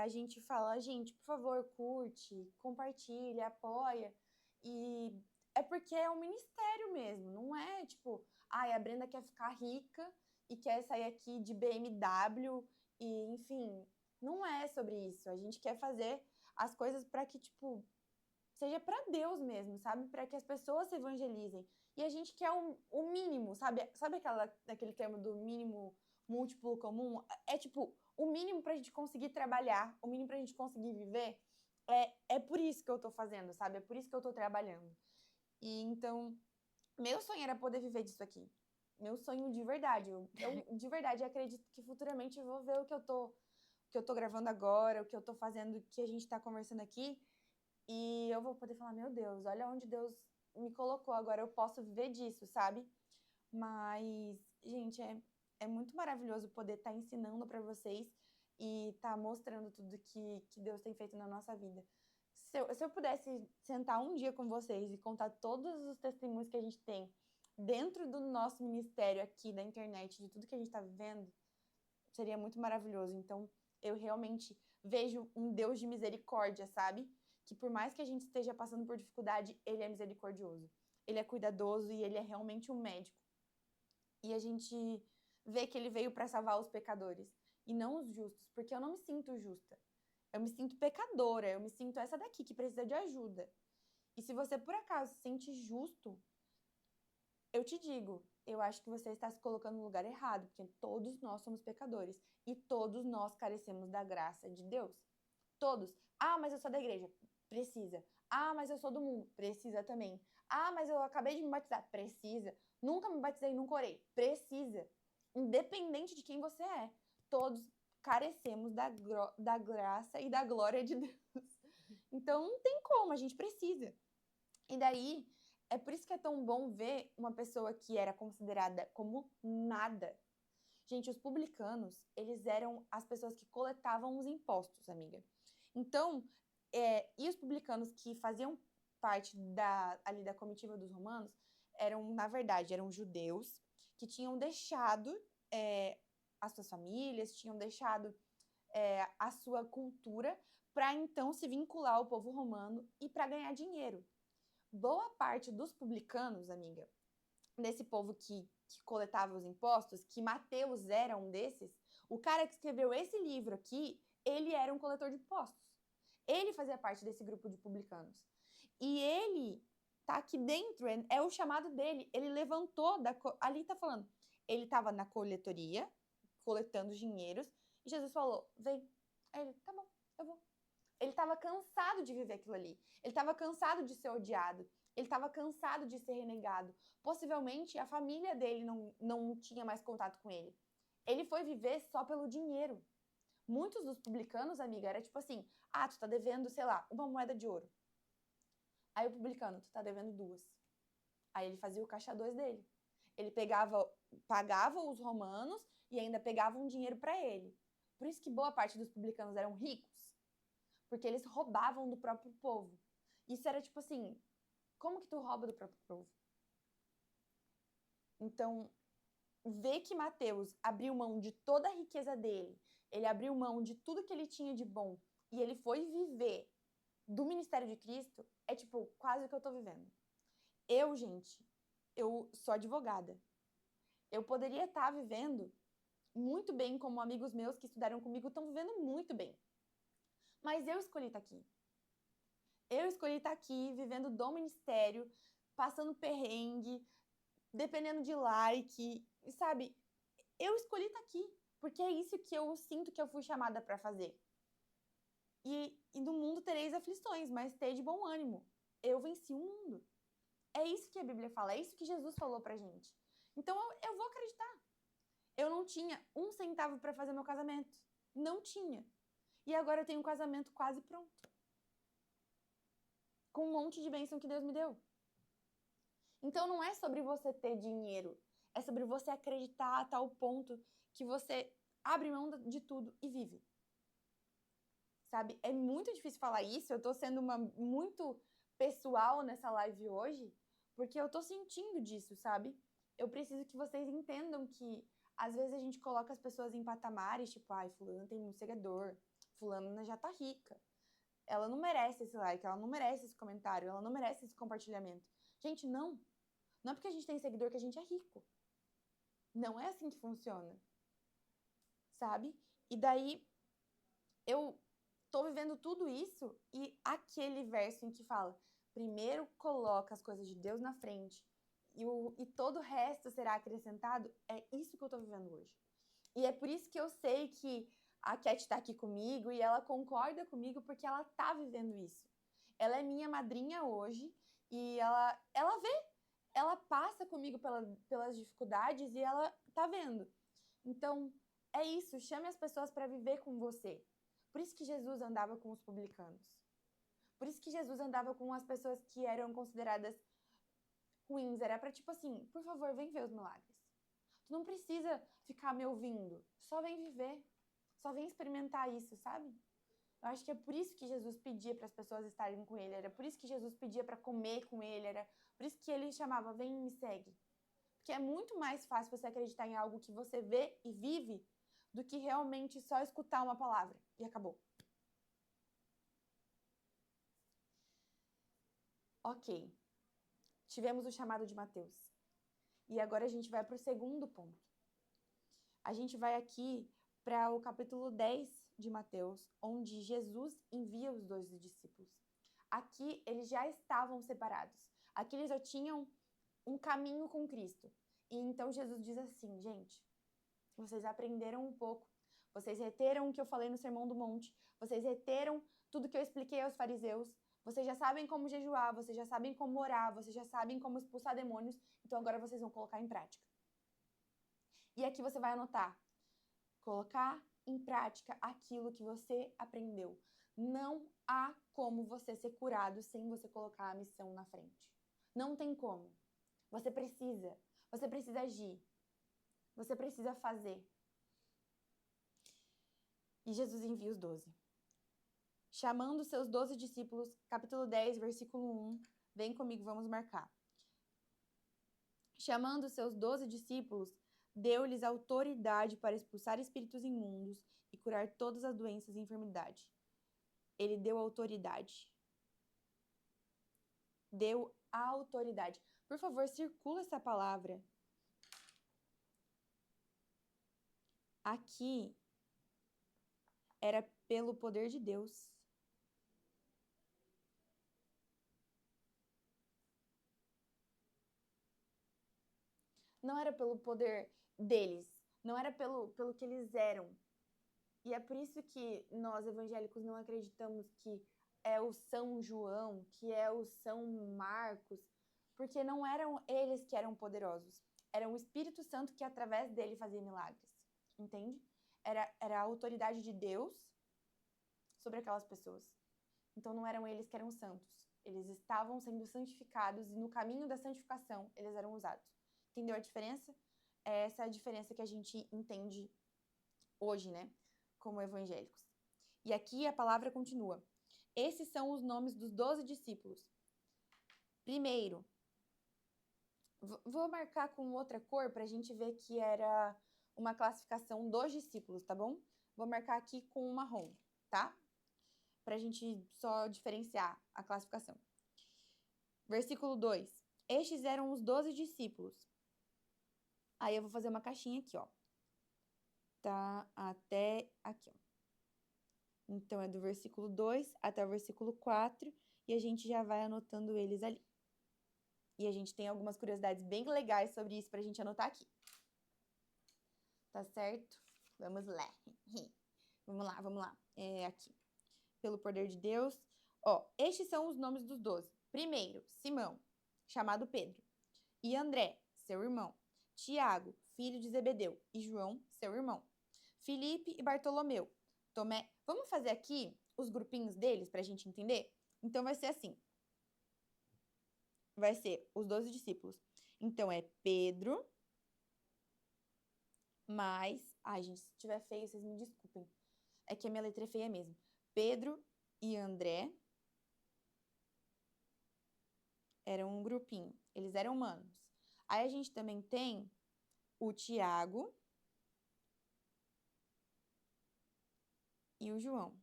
a gente fala, gente, por favor, curte, compartilha, apoia. E é porque é um ministério mesmo, não é tipo, ai, a Brenda quer ficar rica e quer sair aqui de BMW e, enfim, não é sobre isso. A gente quer fazer as coisas para que, tipo, seja para Deus mesmo, sabe? Para que as pessoas se evangelizem. E a gente quer o mínimo, sabe? Sabe aquele termo do mínimo múltiplo comum? É tipo, o mínimo pra gente conseguir trabalhar, o mínimo pra gente conseguir viver. É por isso que eu tô fazendo, sabe? É por isso que eu tô trabalhando. E então, meu sonho era poder viver disso aqui. Meu sonho de verdade. Eu de verdade acredito que futuramente eu vou ver o que eu tô gravando agora, o que eu tô fazendo, o que a gente tá conversando aqui. E eu vou poder falar, meu Deus, olha onde Deus me colocou, agora eu posso viver disso, sabe? Mas, gente, é muito maravilhoso poder estar ensinando para vocês e estar mostrando tudo que Deus tem feito na nossa vida. Se eu pudesse sentar um dia com vocês e contar todos os testemunhos que a gente tem dentro do nosso ministério aqui da internet, de tudo que a gente está vivendo, seria muito maravilhoso. Então, eu realmente vejo um Deus de misericórdia, sabe? Que por mais que a gente esteja passando por dificuldade, ele é misericordioso. Ele é cuidadoso e ele é realmente um médico. E a gente vê que ele veio para salvar os pecadores e não os justos, porque eu não me sinto justa. Eu me sinto pecadora, eu me sinto essa daqui que precisa de ajuda. E se você por acaso se sente justo, eu te digo, eu acho que você está se colocando no lugar errado, porque todos nós somos pecadores e todos nós carecemos da graça de Deus. Todos. Ah, mas eu sou da igreja. Precisa. Ah, mas eu sou do mundo. Precisa também. Ah, mas eu acabei de me batizar. Precisa. Nunca me batizei, nunca orei. Precisa. Independente de quem você é. Todos carecemos da graça e da glória de Deus. Então, não tem como, a gente precisa. E daí, é por isso que é tão bom ver uma pessoa que era considerada como nada. Gente, os publicanos, eles eram as pessoas que coletavam os impostos, amiga. Então, e os publicanos que faziam parte ali da comitiva dos romanos eram, na verdade, eram judeus que tinham deixado as suas famílias, tinham deixado a sua cultura para então se vincular ao povo romano e para ganhar dinheiro. Boa parte dos publicanos, amiga, desse povo que coletava os impostos, que Mateus era um desses, o cara que escreveu esse livro aqui, ele era um coletor de impostos. Ele fazia parte desse grupo de publicanos. E ele tá aqui dentro, é o chamado dele. Ele levantou, ali tá falando, ele estava na coletoria, coletando dinheiros, e Jesus falou, vem. Aí ele, tá bom, eu vou. Ele estava cansado de viver aquilo ali. Ele estava cansado de ser odiado. Ele estava cansado de ser renegado. Possivelmente, a família dele não tinha mais contato com ele. Ele foi viver só pelo dinheiro. Muitos dos publicanos, amiga, era tipo assim, tu tá devendo, sei lá, uma moeda de ouro. Aí o publicano, tu tá devendo 2. Aí ele fazia o caixa 2 dele. Ele pagava os romanos e ainda pegava um dinheiro para ele. Por isso que boa parte dos publicanos eram ricos. Porque eles roubavam do próprio povo. Isso era tipo assim, como que tu rouba do próprio povo? Então, ver que Mateus abriu mão de toda a riqueza dele, ele abriu mão de tudo que ele tinha de bom, e ele foi viver do ministério de Cristo, é tipo, quase o que eu tô vivendo. Eu, gente, eu sou advogada. Eu poderia estar vivendo muito bem, como amigos meus que estudaram comigo estão vivendo muito bem. Mas eu escolhi estar aqui. Eu escolhi estar aqui, vivendo do ministério, passando perrengue, dependendo de like, sabe? Eu escolhi estar aqui, porque é isso que eu sinto que eu fui chamada para fazer. E no mundo tereis aflições, mas tede bom ânimo. Eu venci o mundo. É isso que a Bíblia fala, é isso que Jesus falou pra gente. Então eu vou acreditar. Eu não tinha 1 centavo para fazer meu casamento. Não tinha. E agora eu tenho um casamento quase pronto. Com um monte de bênção que Deus me deu. Então não é sobre você ter dinheiro. É sobre você acreditar a tal ponto que você abre mão de tudo e vive. Sabe? É muito difícil falar isso. Eu tô sendo muito pessoal nessa live hoje, porque eu tô sentindo disso, sabe? Eu preciso que vocês entendam que às vezes a gente coloca as pessoas em patamares, tipo, fulano tem um seguidor, fulano já tá rica. Ela não merece esse like, ela não merece esse comentário, ela não merece esse compartilhamento. Gente, não. Não é porque a gente tem seguidor que a gente é rico. Não é assim que funciona. Sabe? E daí, eu tô vivendo tudo isso e aquele verso em que fala, primeiro coloca as coisas de Deus na frente e todo o resto será acrescentado, é isso que eu tô vivendo hoje. E é por isso que eu sei que a Cat tá aqui comigo e ela concorda comigo porque ela tá vivendo isso. Ela é minha madrinha hoje e ela vê, ela passa comigo pelas dificuldades e ela tá vendo. Então, é isso, chame as pessoas para viver com você. Por isso que Jesus andava com os publicanos. Por isso que Jesus andava com as pessoas que eram consideradas ruins. Era pra tipo assim, por favor, vem ver os milagres. Tu não precisa ficar me ouvindo. Só vem viver. Só vem experimentar isso, sabe? Eu acho que é por isso que Jesus pedia para as pessoas estarem com ele. Era por isso que Jesus pedia para comer com ele. Era por isso que ele chamava, vem e me segue. Porque é muito mais fácil você acreditar em algo que você vê e vive do que realmente só escutar uma palavra e acabou. Ok. Tivemos o chamado de Mateus. E agora a gente vai para o segundo ponto. A gente vai aqui para o capítulo 10 de Mateus, onde Jesus envia os 12 discípulos. Aqui eles já estavam separados. Aqui eles já tinham um caminho com Cristo. E então Jesus diz assim, gente, vocês aprenderam um pouco, vocês reteram o que eu falei no Sermão do Monte, vocês reteram tudo que eu expliquei aos fariseus, vocês já sabem como jejuar, vocês já sabem como orar, vocês já sabem como expulsar demônios, então agora vocês vão colocar em prática. E aqui você vai anotar, colocar em prática aquilo que você aprendeu. Não há como você ser curado sem você colocar a missão na frente. Não tem como. Você precisa agir. Você precisa fazer. E Jesus envia os 12. Chamando seus 12 discípulos, capítulo 10, versículo 1. Vem comigo, vamos marcar. Chamando seus 12 discípulos, deu-lhes autoridade para expulsar espíritos imundos e curar todas as doenças e enfermidades. Ele deu autoridade. Deu autoridade. Por favor, circula essa palavra. Aqui era pelo poder de Deus. Não era pelo poder deles. Não era pelo que eles eram. E é por isso que nós, evangélicos, não acreditamos que é o São João, que é o São Marcos, porque não eram eles que eram poderosos. Era o Espírito Santo que, através dele, fazia milagres. Entende? Era a autoridade de Deus sobre aquelas pessoas. Então, não eram eles que eram santos. Eles estavam sendo santificados e, no caminho da santificação, eles eram usados. Entendeu a diferença? Essa é a diferença que a gente entende hoje, né? Como evangélicos. E aqui a palavra continua. Esses são os nomes dos 12 discípulos. Primeiro, vou marcar com outra cor para a gente ver que era uma classificação dos discípulos, tá bom? Vou marcar aqui com um marrom, tá? Para a gente só diferenciar a classificação. Versículo 2. Estes eram os 12 discípulos. Aí eu vou fazer uma caixinha aqui, ó. Tá até aqui, ó. Então, é do versículo 2 até o versículo 4, e a gente já vai anotando eles ali. E a gente tem algumas curiosidades bem legais sobre isso pra gente anotar aqui. Tá certo? Vamos lá. Vamos lá. Aqui. Pelo poder de Deus. Ó, estes são os nomes dos 12. Primeiro, Simão, chamado Pedro. E André, seu irmão. Tiago, filho de Zebedeu. E João, seu irmão. Filipe e Bartolomeu. Tomé. Vamos fazer aqui os grupinhos deles pra gente entender? Então, vai ser assim. Vai ser os 12 discípulos. Então, é Pedro, mais... Ai, gente, se tiver feio, vocês me desculpem. É que a minha letra é feia mesmo. Pedro e André eram um grupinho. Eles eram humanos. Aí a gente também tem o Tiago e o João.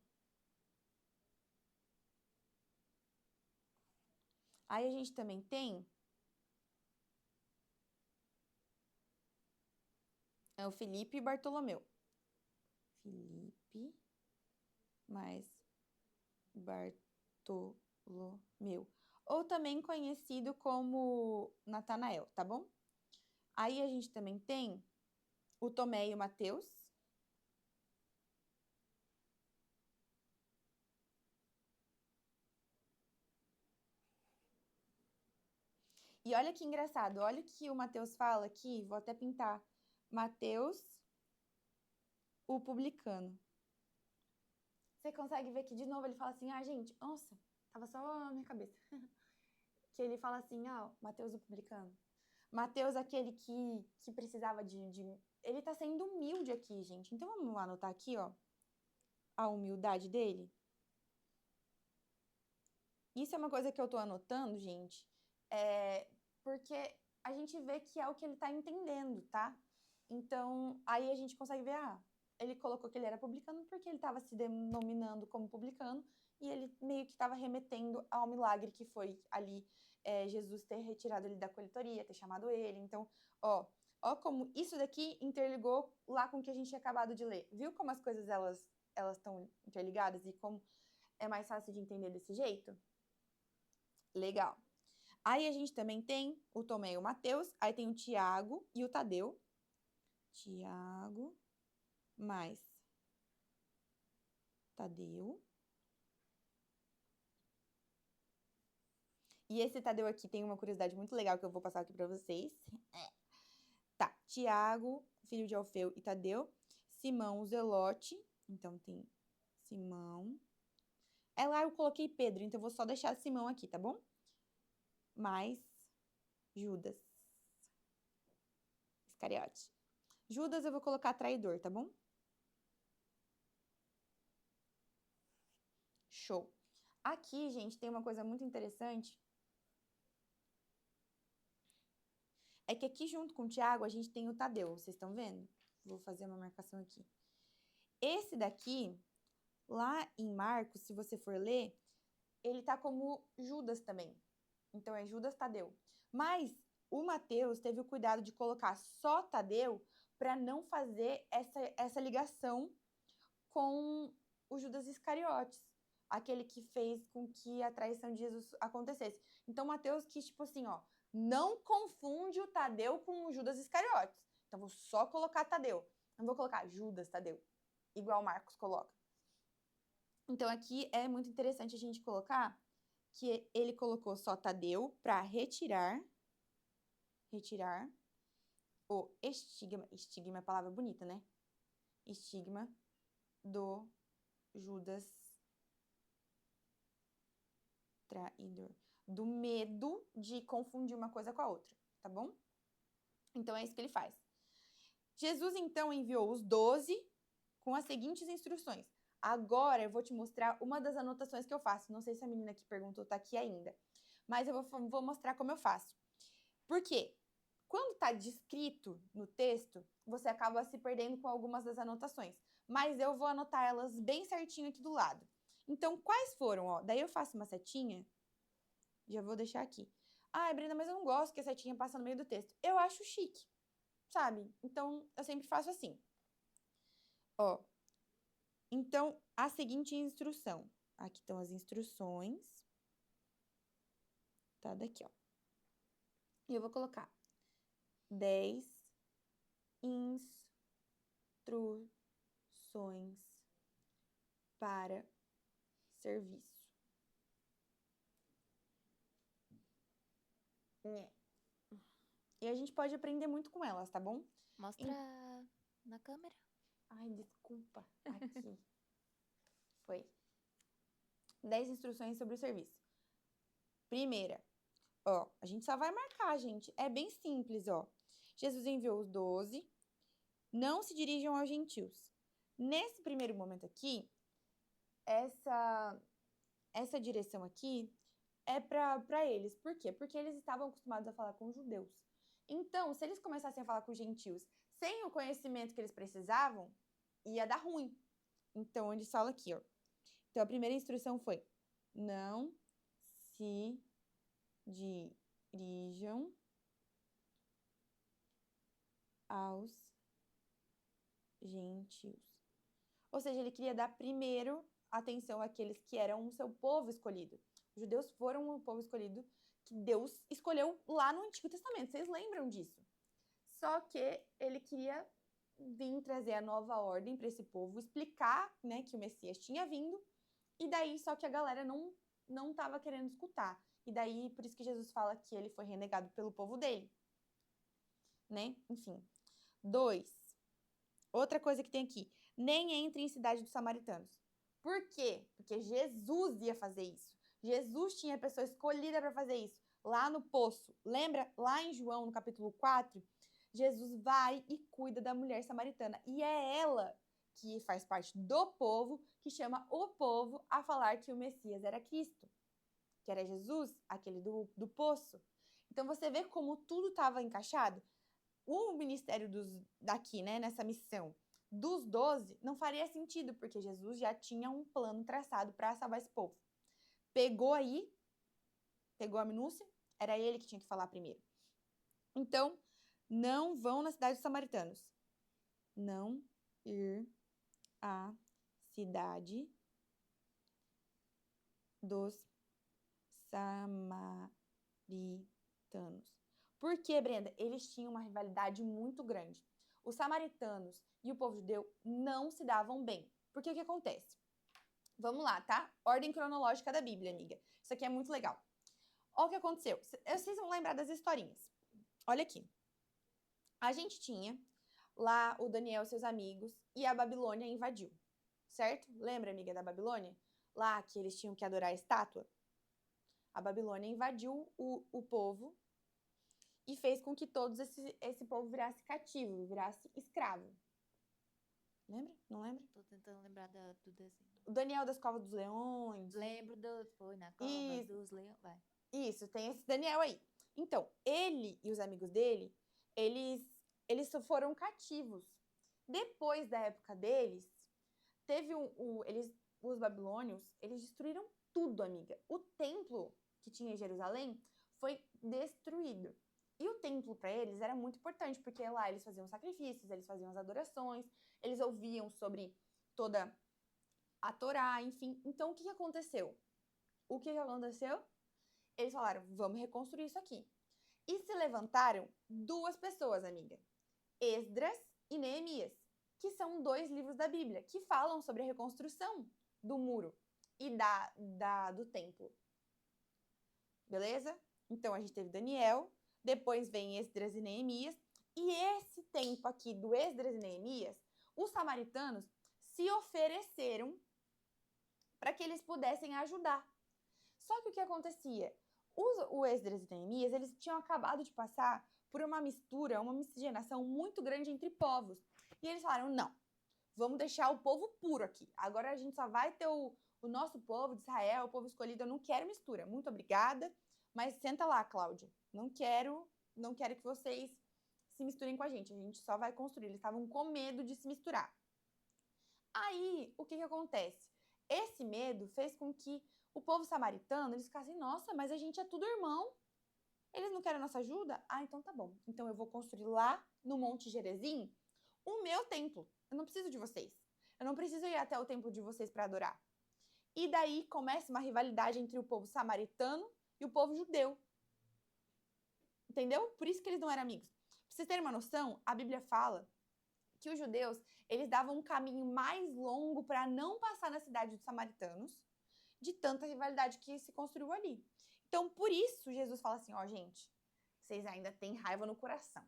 Aí a gente também tem o Filipe e Bartolomeu. Filipe mais Bartolomeu. ou também conhecido como Natanael, tá bom? Aí a gente também tem o Tomé e o Mateus. E olha que engraçado, olha o que o Mateus fala aqui, vou até pintar. Mateus, o publicano. Você consegue ver que, de novo, ele fala assim, gente, nossa, tava só na minha cabeça. Que ele fala assim, Mateus, o publicano. Mateus, aquele que precisava de... Ele tá sendo humilde aqui, gente. Então, vamos anotar aqui, ó, a humildade dele. Isso é uma coisa que eu tô anotando, gente, porque a gente vê que é o que ele tá entendendo, tá? Então, aí a gente consegue ver, ele colocou que ele era publicano porque ele estava se denominando como publicano e ele meio que estava remetendo ao milagre que foi ali Jesus ter retirado ele da coletoria, ter chamado ele. Então, ó como isso daqui interligou lá com o que a gente tinha acabado de ler. Viu como as coisas elas estão interligadas e como é mais fácil de entender desse jeito? Legal. Aí a gente também tem o Tomé e o Mateus, aí tem o Tiago e o Tadeu. Tiago mais Tadeu. E esse Tadeu aqui tem uma curiosidade muito legal que eu vou passar aqui para vocês. Tá, Tiago, filho de Alfeu e Tadeu. Simão, o Zelote. Então tem Simão. Lá eu coloquei Pedro, então eu vou só deixar Simão aqui, tá bom? Mais Judas. Iscariote. Judas eu vou colocar traidor, tá bom? Show. Aqui, gente, tem uma coisa muito interessante. É que aqui junto com o Tiago, a gente tem o Tadeu, vocês estão vendo? Vou fazer uma marcação aqui. Esse daqui, lá em Marcos, se você for ler, ele tá como Judas também. Então, é Judas Tadeu. Mas o Mateus teve o cuidado de colocar só Tadeu para não fazer essa ligação com o Judas Iscariotes, aquele que fez com que a traição de Jesus acontecesse. Então, Mateus quis, tipo assim, não confunde o Tadeu com o Judas Iscariotes. Então, vou só colocar Tadeu. Não vou colocar Judas Tadeu, igual Marcos coloca. Então, aqui é muito interessante a gente colocar que ele colocou só Tadeu para retirar o estigma. Estigma é palavra bonita, né? Estigma do Judas traidor. Do medo de confundir uma coisa com a outra, tá bom? Então, é isso que ele faz. Jesus, então, enviou os 12 com as seguintes instruções. Agora, eu vou te mostrar uma das anotações que eu faço. Não sei se a menina que perguntou tá aqui ainda. Mas eu vou mostrar como eu faço. Por quê? Quando está descrito no texto, você acaba se perdendo com algumas das anotações. Mas eu vou anotar elas bem certinho aqui do lado. Então, quais foram? Daí eu faço uma setinha. Já vou deixar aqui. Brenda, mas eu não gosto que a setinha passa no meio do texto. Eu acho chique, sabe? Então, eu sempre faço assim. Então, a seguinte instrução. Aqui estão as instruções. Tá daqui, E eu vou colocar 10 instruções para serviço. E a gente pode aprender muito com elas, tá bom? Mostra na câmera. Ai, desculpa. Aqui. Foi. 10 instruções sobre o serviço. Primeira, a gente só vai marcar, gente. É bem simples, Jesus enviou os 12. Não se dirijam aos gentios. Nesse primeiro momento aqui, essa direção aqui é para eles. Por quê? Porque eles estavam acostumados a falar com os judeus. Então, se eles começassem a falar com os gentios sem o conhecimento que eles precisavam, ia dar ruim. Então, eles falam aqui, Então, a primeira instrução foi: não se dirijam aos gentios. Ou seja, ele queria dar primeiro atenção àqueles que eram o seu povo escolhido. Os judeus foram o povo escolhido que Deus escolheu lá no Antigo Testamento. Vocês lembram disso? Só que ele queria vir trazer a nova ordem para esse povo, explicar, né, que o Messias tinha vindo, e daí só que a galera não estava querendo escutar. E daí, por isso que Jesus fala que ele foi renegado pelo povo dele, né? Enfim. 2. Outra coisa que tem aqui. Nem entre em cidade dos samaritanos. Por quê? Porque Jesus ia fazer isso. Jesus tinha a pessoa escolhida para fazer isso. Lá no poço. Lembra? Lá em João, no capítulo 4, Jesus vai e cuida da mulher samaritana. E é ela que faz parte do povo, que chama o povo a falar que o Messias era Cristo, que era Jesus, aquele do poço. Então você vê como tudo estava encaixado. O ministério daqui, né, nessa missão dos 12, não faria sentido, porque Jesus já tinha um plano traçado para salvar esse povo. Pegou a minúcia, era ele que tinha que falar primeiro. Então, não vão na cidade dos samaritanos. Não ir à cidade dos samaritanos. Por quê, Brenda? Eles tinham uma rivalidade muito grande. Os samaritanos e o povo judeu não se davam bem. Porque o que acontece? Vamos lá, tá? Ordem cronológica da Bíblia, amiga. Isso aqui é muito legal. Olha o que aconteceu. Vocês vão lembrar das historinhas. Olha aqui. A gente tinha lá o Daniel e seus amigos e a Babilônia invadiu, certo? Lembra, amiga, da Babilônia? Lá que eles tinham que adorar a estátua? A Babilônia invadiu o povo e fez com que todos esse povo virasse cativo, virasse escravo. Lembra? Não lembra? Tô tentando lembrar do desenho. O Daniel das Covas dos Leões. Lembro foi na cova dos leões. Vai. Isso, tem esse Daniel aí. Então, ele e os amigos dele, eles foram cativos. Depois da época deles, teve os babilônios, eles destruíram tudo, amiga. O templo que tinha em Jerusalém foi destruído. E o templo para eles era muito importante, porque lá eles faziam sacrifícios, eles faziam as adorações, eles ouviam sobre toda a Torá, enfim. Então, o que aconteceu? Eles falaram, vamos reconstruir isso aqui. E se levantaram 2 pessoas, amiga. Esdras e Neemias, que são 2 livros da Bíblia, que falam sobre a reconstrução do muro e do templo. Beleza? Então, a gente teve Daniel, depois vem Esdras e Neemias, e esse tempo aqui do Esdras e Neemias, os samaritanos se ofereceram para que eles pudessem ajudar. Só que o que acontecia? O Esdras e Neemias, eles tinham acabado de passar por uma miscigenação muito grande entre povos. E eles falaram, não, vamos deixar o povo puro aqui. Agora a gente só vai ter o nosso povo de Israel, o povo escolhido, eu não quero mistura. Muito obrigada, mas senta lá, Cláudia. Não quero que vocês se misturem com a gente só vai construir. Eles estavam com medo de se misturar. Aí, o que acontece? Esse medo fez com que o povo samaritano, eles ficassem, nossa, mas a gente é tudo irmão. Eles não querem a nossa ajuda? Ah, então tá bom. Então eu vou construir lá no Monte Gerezim o meu templo. Eu não preciso de vocês. Eu não preciso ir até o templo de vocês para adorar. E daí começa uma rivalidade entre o povo samaritano e o povo judeu. Entendeu? Por isso que eles não eram amigos. Pra vocês terem uma noção, a Bíblia fala que os judeus, eles davam um caminho mais longo para não passar na cidade dos samaritanos, de tanta rivalidade que se construiu ali. Então, por isso, Jesus fala assim, ó, gente, vocês ainda têm raiva no coração.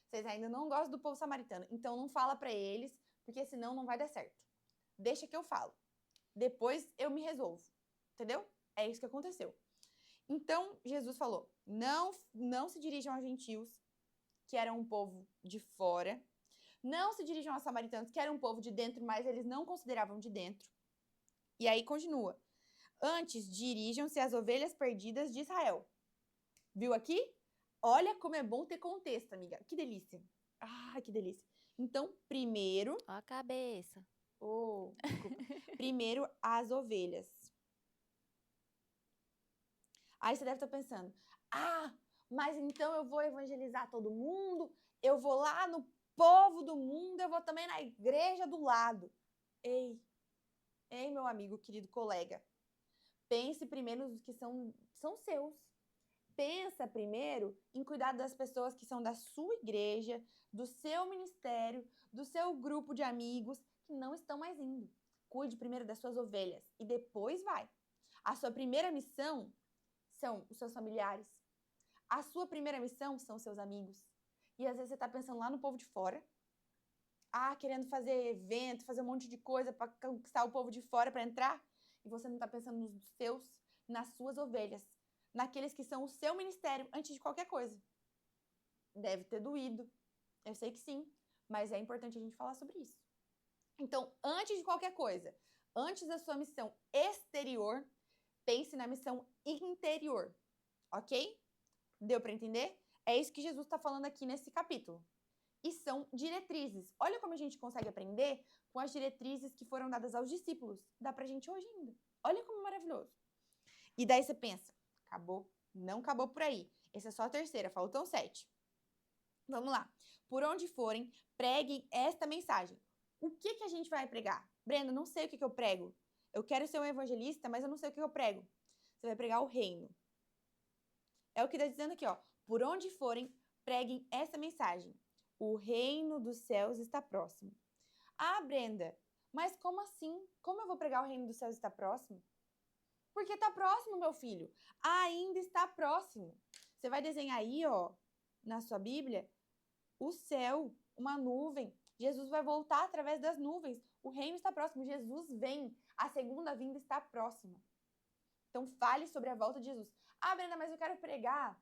Vocês ainda não gostam do povo samaritano. Então, não fala para eles, porque senão não vai dar certo. Deixa que eu falo. Depois eu me resolvo. Entendeu? É isso que aconteceu. Então, Jesus falou, não se dirijam aos gentios, que eram um povo de fora. Não se dirijam aos samaritanos, que eram um povo de dentro, mas eles não consideravam de dentro. E aí continua. Antes, dirijam-se às ovelhas perdidas de Israel. Viu aqui? Olha como é bom ter contexto, amiga. Que delícia. Ah, que delícia. Então, primeiro... Ó a cabeça. Desculpa. Primeiro, as ovelhas. Aí você deve estar pensando, mas então eu vou evangelizar todo mundo, eu vou lá no povo do mundo, eu vou também na igreja do lado. Ei, meu amigo, querido colega, Pense primeiro nos que são seus. Pensa primeiro em cuidar das pessoas que são da sua igreja, do seu ministério, do seu grupo de amigos que não estão mais indo. Cuide primeiro das suas ovelhas e depois vai. A sua primeira missão são os seus familiares. A sua primeira missão são os seus amigos. E às vezes você está pensando lá no povo de fora, querendo fazer evento, fazer um monte de coisa para conquistar o povo de fora para entrar, e você não está pensando nos seus, nas suas ovelhas, naqueles que são o seu ministério antes de qualquer coisa. Deve ter doído, eu sei que sim, mas é importante a gente falar sobre isso. Então, antes de qualquer coisa, antes da sua missão exterior, pense na missão interior, ok? Deu para entender? É isso que Jesus está falando aqui nesse capítulo. E são diretrizes. Olha como a gente consegue aprender com as diretrizes que foram dadas aos discípulos. Dá pra gente hoje ainda. Olha como maravilhoso. E daí você pensa, acabou? Não acabou por aí. Essa é só a terceira, faltam 7. Vamos lá. Por onde forem, preguem esta mensagem. O que a gente vai pregar? Brenda, não sei o que eu prego. Eu quero ser um evangelista, mas eu não sei o que eu prego. Você vai pregar o reino. É o que está dizendo aqui, ó. Por onde forem, preguem essa mensagem. O reino dos céus está próximo. Brenda, mas como assim? Como eu vou pregar o reino dos céus está próximo? Porque está próximo, meu filho. Ainda está próximo. Você vai desenhar aí, ó, na sua Bíblia, o céu, uma nuvem. Jesus vai voltar através das nuvens. O reino está próximo. Jesus vem. A segunda vinda está próxima. Então, fale sobre a volta de Jesus. Brenda, mas eu quero pregar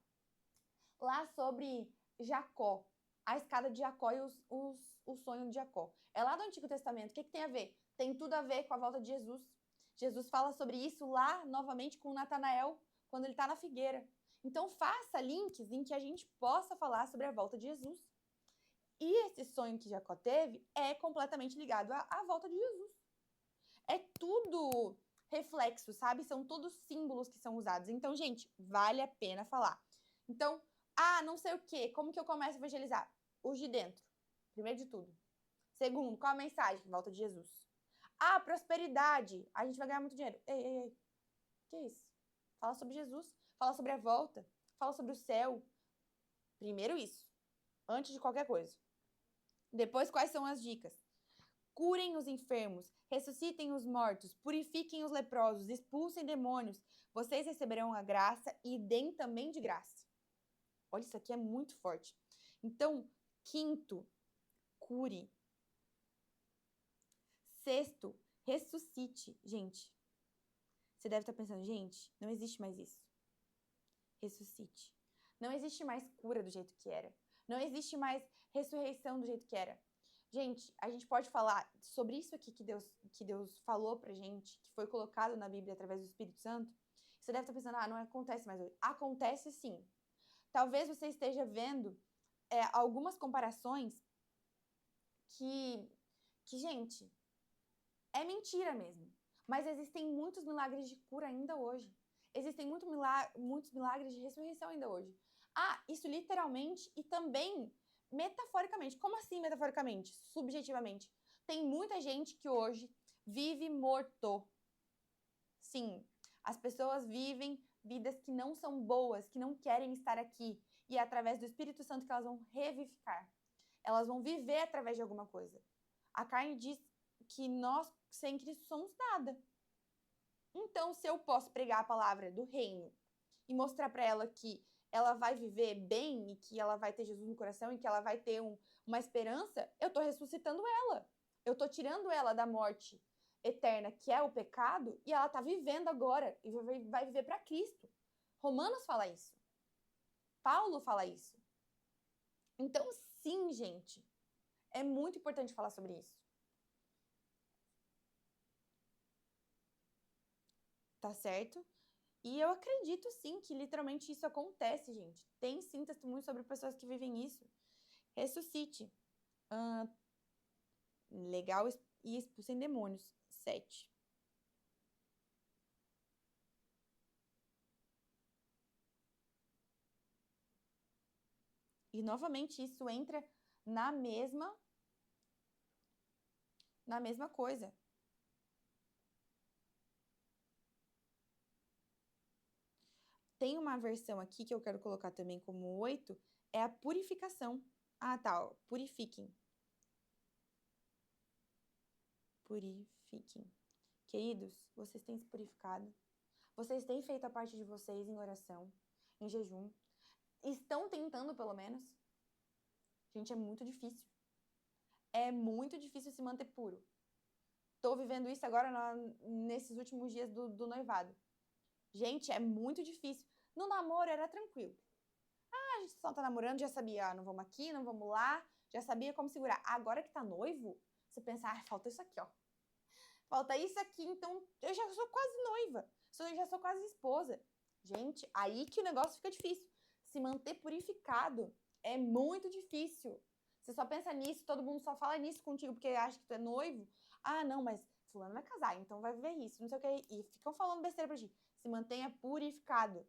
lá sobre Jacó. A escada de Jacó e o sonho de Jacó. É lá do Antigo Testamento. O que tem a ver? Tem tudo a ver com a volta de Jesus. Jesus fala sobre isso lá, novamente, com Natanael, quando ele está na figueira. Então, faça links em que a gente possa falar sobre a volta de Jesus. E esse sonho que Jacó teve é completamente ligado à volta de Jesus. É tudo reflexo, sabe? São todos símbolos que são usados. Então, gente, vale a pena falar. Então, não sei o quê. Como que eu começo a evangelizar? Os de dentro. Primeiro de tudo. Segundo, qual a mensagem? Volta de Jesus. Prosperidade. A gente vai ganhar muito dinheiro. Ei. Que isso? Fala sobre Jesus. Fala sobre a volta. Fala sobre o céu. Primeiro isso. Antes de qualquer coisa. Depois, quais são as dicas? Curem os enfermos, ressuscitem os mortos, purifiquem os leprosos, expulsem demônios. Vocês receberão a graça e deem também de graça. Olha, isso aqui é muito forte. Então, quinto, cure. Sexto, ressuscite. Gente, você deve estar pensando, gente, não existe mais isso. Ressuscite. Não existe mais cura do jeito que era. Não existe mais ressurreição do jeito que era. Gente, a gente pode falar sobre isso aqui que Deus falou pra gente, que foi colocado na Bíblia através do Espírito Santo. Você deve estar pensando, não acontece mais hoje. Acontece sim. Talvez você esteja vendo algumas comparações que, gente, é mentira mesmo. Mas existem muitos milagres de cura ainda hoje. Existem muitos milagres de ressurreição ainda hoje. Isso literalmente e também metaforicamente. Como assim metaforicamente? Subjetivamente. Tem muita gente que hoje vive morto. Sim, as pessoas vivem vidas que não são boas, que não querem estar aqui. E é através do Espírito Santo que elas vão revivificar. Elas vão viver através de alguma coisa. A carne diz que nós, sem Cristo, somos nada. Então, se eu posso pregar a palavra do reino e mostrar para ela que ela vai viver bem e que ela vai ter Jesus no coração e que ela vai ter uma esperança, eu estou ressuscitando ela. Eu estou tirando ela da morte eterna, que é o pecado, e ela está vivendo agora e vai viver para Cristo. Romanos fala isso. Paulo fala isso. Então, sim, gente, é muito importante falar sobre isso. Tá certo? E eu acredito sim que literalmente isso acontece, gente. Tem sim testemunho sobre pessoas que vivem isso. Ressuscite. Legal, e expulsem demônios. 7. E novamente isso entra na mesma coisa. Tem uma versão aqui que eu quero colocar também como 8, é a purificação. Ah, tá, ó, purifiquem. Purifiquem. Queridos, vocês têm se purificado. Vocês têm feito a parte de vocês em oração, em jejum. Estão tentando, pelo menos. Gente, é muito difícil. É muito difícil se manter puro. Tô vivendo isso agora nesses últimos dias do noivado. Gente, é muito difícil. No namoro era tranquilo. Ah, a gente só tá namorando, já sabia, não vamos aqui, não vamos lá, já sabia como segurar. Agora que tá noivo, você pensa, falta isso aqui, ó. Falta isso aqui, então eu já sou quase noiva. Eu já sou quase esposa. Gente, aí que o negócio fica difícil. Se manter purificado é muito difícil. Você só pensa nisso, todo mundo só fala nisso contigo porque acha que tu é noivo. Ah, não, mas fulano vai casar, então vai viver isso, não sei o que. E ficam falando besteira pra ti. Se mantenha purificado.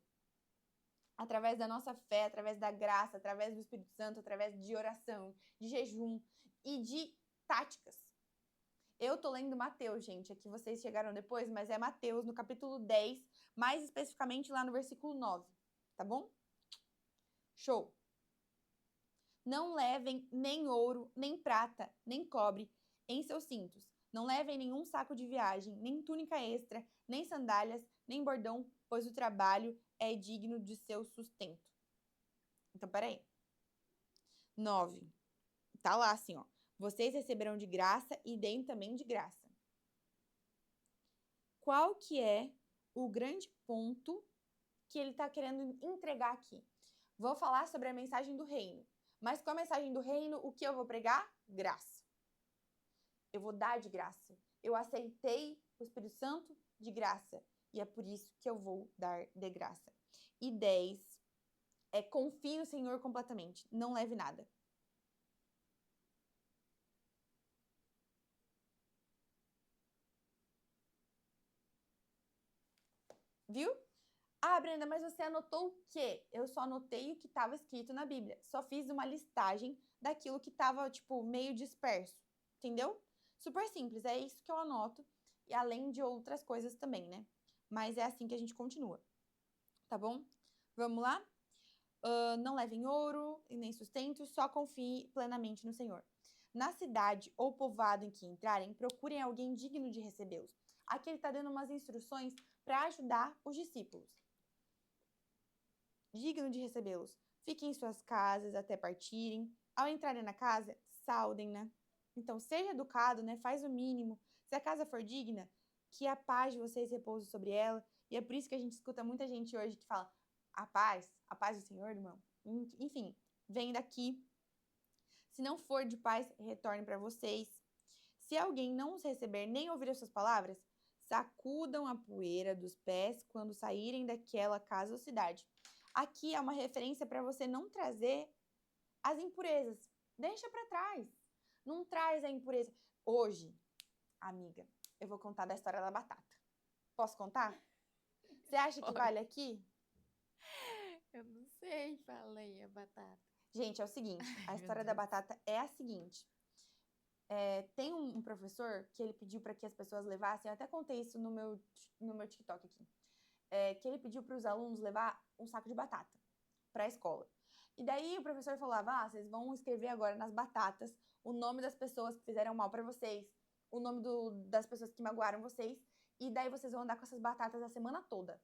Através da nossa fé, através da graça, através do Espírito Santo, através de oração, de jejum e de táticas. Eu tô lendo Mateus, gente. Aqui vocês chegaram depois, mas é Mateus, no capítulo 10, mais especificamente lá no versículo 9. Tá bom? Show! Não levem nem ouro, nem prata, nem cobre em seus cintos. Não levem nenhum saco de viagem, nem túnica extra, nem sandálias, nem bordão, pois o trabalho é digno de seu sustento. Então, peraí. 9. Tá lá assim, ó. Vocês receberão de graça e deem também de graça. Qual que é o grande ponto que ele está querendo entregar aqui? Vou falar sobre a mensagem do reino. Mas com a mensagem do reino, o que eu vou pregar? Graça. Eu vou dar de graça. Eu aceitei o Espírito Santo de graça. E é por isso que eu vou dar de graça. E 10 é confie no Senhor completamente. Não leve nada. Viu? Ah, Brenda, mas você anotou o quê? Eu só anotei o que estava escrito na Bíblia. Só fiz uma listagem daquilo que estava, tipo, meio disperso. Entendeu? Super simples. É isso que eu anoto. E além de outras coisas também, né? Mas é assim que a gente continua. Tá bom? Vamos lá? Não levem ouro e nem sustento, só confie plenamente no Senhor. Na cidade ou povoado em que entrarem, procurem alguém digno de recebê-los. Aqui ele está dando umas instruções para ajudar os discípulos. Digno de recebê-los. Fiquem em suas casas até partirem. Ao entrarem na casa, saudem-na. Então, seja educado, né? Faz o mínimo. Se a casa for digna, que a paz de vocês repouse sobre ela. E é por isso que a gente escuta muita gente hoje que fala a paz do Senhor, irmão. Enfim, vem daqui. Se não for de paz, retorne para vocês. Se alguém não os receber nem ouvir as suas palavras, sacudam a poeira dos pés quando saírem daquela casa ou cidade. Aqui é uma referência para você não trazer as impurezas. Deixa para trás. Não traz a impureza. Hoje, amiga, eu vou contar da história da batata. Posso contar? Você acha que vale aqui? Eu não sei, falei a batata. Gente, é o seguinte, a história da batata é a seguinte. Tem um professor que ele pediu para que as pessoas levassem, eu até contei isso no meu TikTok aqui, que ele pediu para os alunos levar um saco de batata para a escola. E daí o professor falava, vocês vão escrever agora nas batatas o nome das pessoas que fizeram mal para vocês, o nome das pessoas que magoaram vocês, e daí vocês vão andar com essas batatas a semana toda.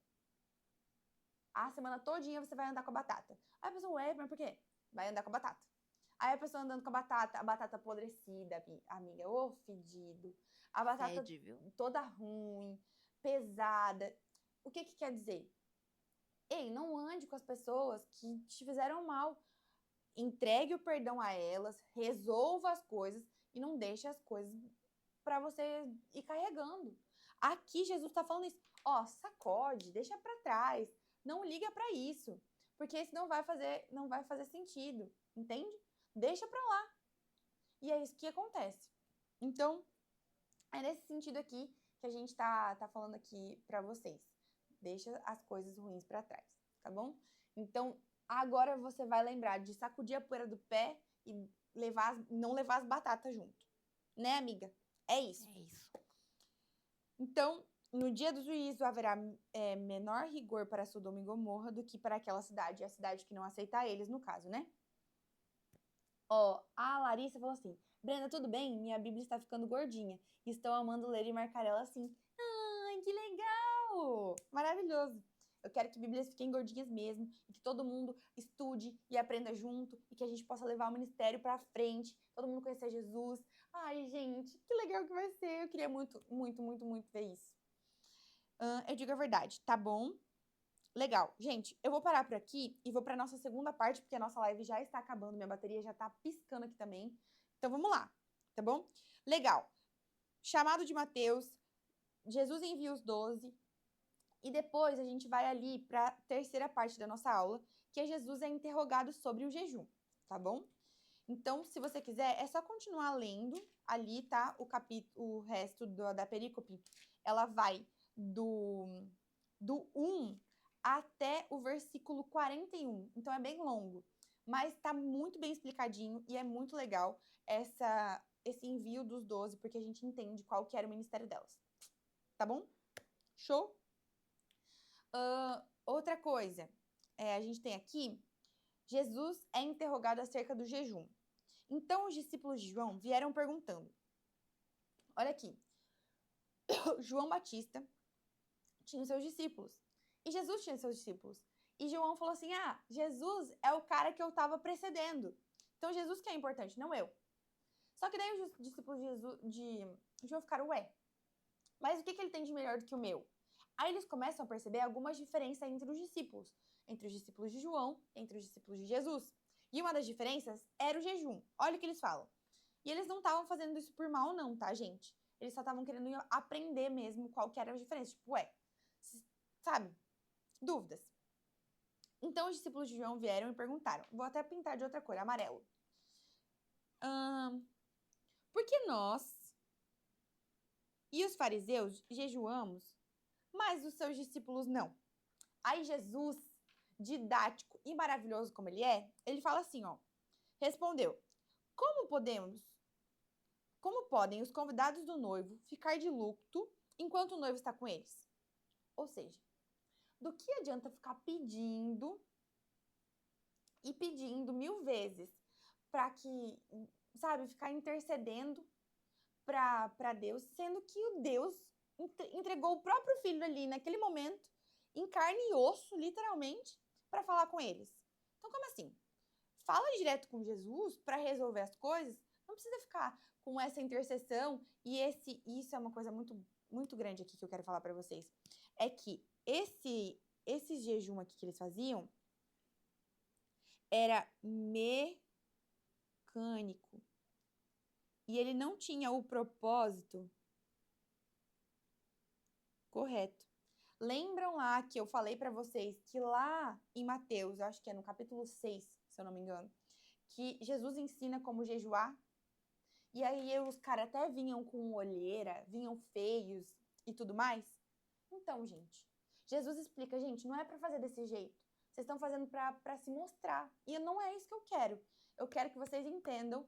A semana todinha você vai andar com a batata. Aí a pessoa, mas por quê? Vai andar com a batata. Aí a pessoa andando com a batata apodrecida, amiga, fedido. A batata Fede, viu? toda ruim, pesada. O que quer dizer? Ei, não ande com as pessoas que te fizeram mal. Entregue o perdão a elas, resolva as coisas e não deixe as coisas para você ir carregando. Aqui Jesus está falando isso. Sacode, deixa para trás. Não liga para isso, porque isso não vai fazer sentido, entende? Deixa para lá. E é isso que acontece. Então, é nesse sentido aqui que a gente tá falando aqui para vocês. Deixa as coisas ruins para trás, tá bom? Então, agora você vai lembrar de sacudir a poeira do pé e não levar as batatas junto. Né, amiga? É isso. É isso. Então, no dia do juízo haverá menor rigor para Sodoma e Gomorra do que para aquela cidade, a cidade que não aceitar eles, no caso, né? Ó, a Larissa falou assim, Brenda, tudo bem? Minha Bíblia está ficando gordinha. Estou amando ler e marcar ela assim. Ai, que legal! Maravilhoso! Eu quero que Bíblias fiquem gordinhas mesmo, e que todo mundo estude e aprenda junto, e que a gente possa levar o ministério pra frente, todo mundo conhecer Jesus. Ai, gente, que legal que vai ser. Eu queria muito, muito, muito, muito ver isso. Eu digo a verdade, tá bom? Legal. Gente, eu vou parar por aqui e vou pra nossa segunda parte, porque a nossa live já está acabando, minha bateria já tá piscando aqui também. Então vamos lá, tá bom? Legal. Chamado de Mateus, Jesus envia os 12, e depois a gente vai ali para a terceira parte da nossa aula, que é Jesus é interrogado sobre o jejum, tá bom? Então, se você quiser, é só continuar lendo ali, tá? O resto da perícope, ela vai do 1 até o versículo 41. Então, é bem longo, mas tá muito bem explicadinho e é muito legal esse envio dos 12, porque a gente entende qual que era o ministério delas. Tá bom? Show? Outra coisa, a gente tem aqui, Jesus é interrogado acerca do jejum. Então, os discípulos de João vieram perguntando. Olha aqui. João Batista tinha seus discípulos. E Jesus tinha seus discípulos. E João falou assim, Jesus é o cara que eu estava precedendo. Então, Jesus que é importante, não eu. Só que daí os discípulos de João ficaram, mas o que ele tem de melhor do que o meu? Aí eles começam a perceber algumas diferenças entre os discípulos de João, entre os discípulos de Jesus. E uma das diferenças era o jejum. Olha o que eles falam. E eles não estavam fazendo isso por mal, não, tá, gente? Eles só estavam querendo aprender mesmo qual que era a diferença. Tipo, sabe? Dúvidas. Então, os discípulos de João vieram e perguntaram. Vou até pintar de outra cor, amarelo. Por que nós e os fariseus jejuamos, mas os seus discípulos não? Aí Jesus, didático e maravilhoso como ele é, ele fala assim, respondeu, como podem os convidados do noivo ficar de luto enquanto o noivo está com eles? Ou seja, do que adianta ficar pedindo e pedindo 1000 vezes para que, sabe, ficar intercedendo para Deus, sendo que o Deus entregou o próprio filho ali naquele momento, em carne e osso, literalmente, para falar com eles. Então, como assim? Fala direto com Jesus para resolver as coisas, não precisa ficar com essa intercessão. E isso é uma coisa muito, muito grande aqui que eu quero falar para vocês. É que esse jejum aqui que eles faziam era mecânico. E ele não tinha o propósito correto. Lembram lá que eu falei para vocês que lá em Mateus, eu acho que é no capítulo 6, se eu não me engano, que Jesus ensina como jejuar? E aí os caras até vinham com olheira, vinham feios e tudo mais? Então, gente, Jesus explica, gente, não é para fazer desse jeito. Vocês estão fazendo para se mostrar. E não é isso que eu quero. Eu quero que vocês entendam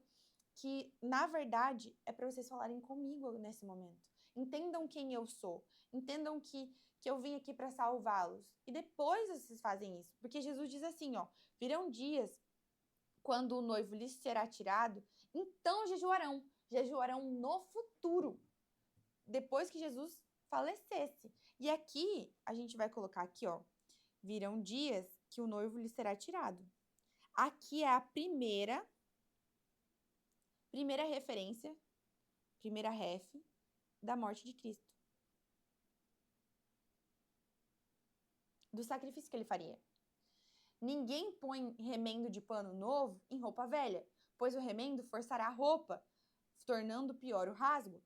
que, na verdade, é para vocês falarem comigo nesse momento. Entendam quem eu sou. Entendam que eu vim aqui para salvá-los. E depois vocês fazem isso. Porque Jesus diz assim, virão dias quando o noivo lhes será tirado, então jejuarão. Jejuarão no futuro. Depois que Jesus falecesse. E aqui, a gente vai colocar aqui, virão dias que o noivo lhe será tirado. Aqui é a primeira referência, primeira ref da morte de Cristo. Do sacrifício que ele faria. Ninguém põe remendo de pano novo em roupa velha, pois o remendo forçará a roupa, tornando pior o rasgo.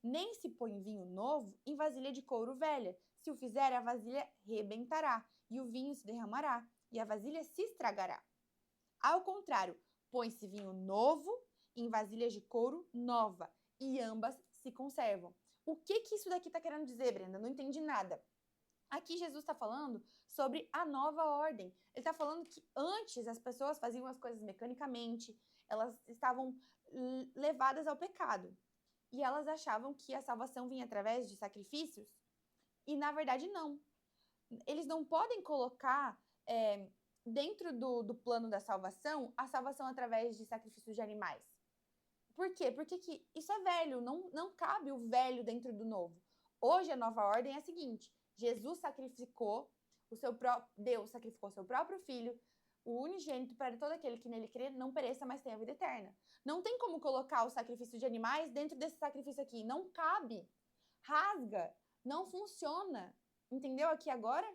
Nem se põe vinho novo em vasilha de couro velha. Se o fizer, a vasilha rebentará, e o vinho se derramará, e a vasilha se estragará. Ao contrário, põe-se vinho novo em vasilhas de couro nova, e ambas se conservam. O que isso daqui está querendo dizer, Brenda? Não entendi nada. Aqui Jesus está falando sobre a nova ordem. Ele está falando que antes as pessoas faziam as coisas mecanicamente, elas estavam levadas ao pecado. E elas achavam que a salvação vinha através de sacrifícios E, na verdade, não. Eles não podem colocar dentro do plano da salvação a salvação através de sacrifícios de animais. Por quê? Porque isso é velho, não cabe o velho dentro do novo. Hoje a nova ordem é a seguinte: Jesus sacrificou Deus sacrificou seu próprio filho, o unigênito, para todo aquele que nele crê não pereça, mas tenha vida eterna. Não tem como colocar o sacrifício de animais dentro desse sacrifício aqui. Não cabe. Rasga. Não funciona. Entendeu aqui agora?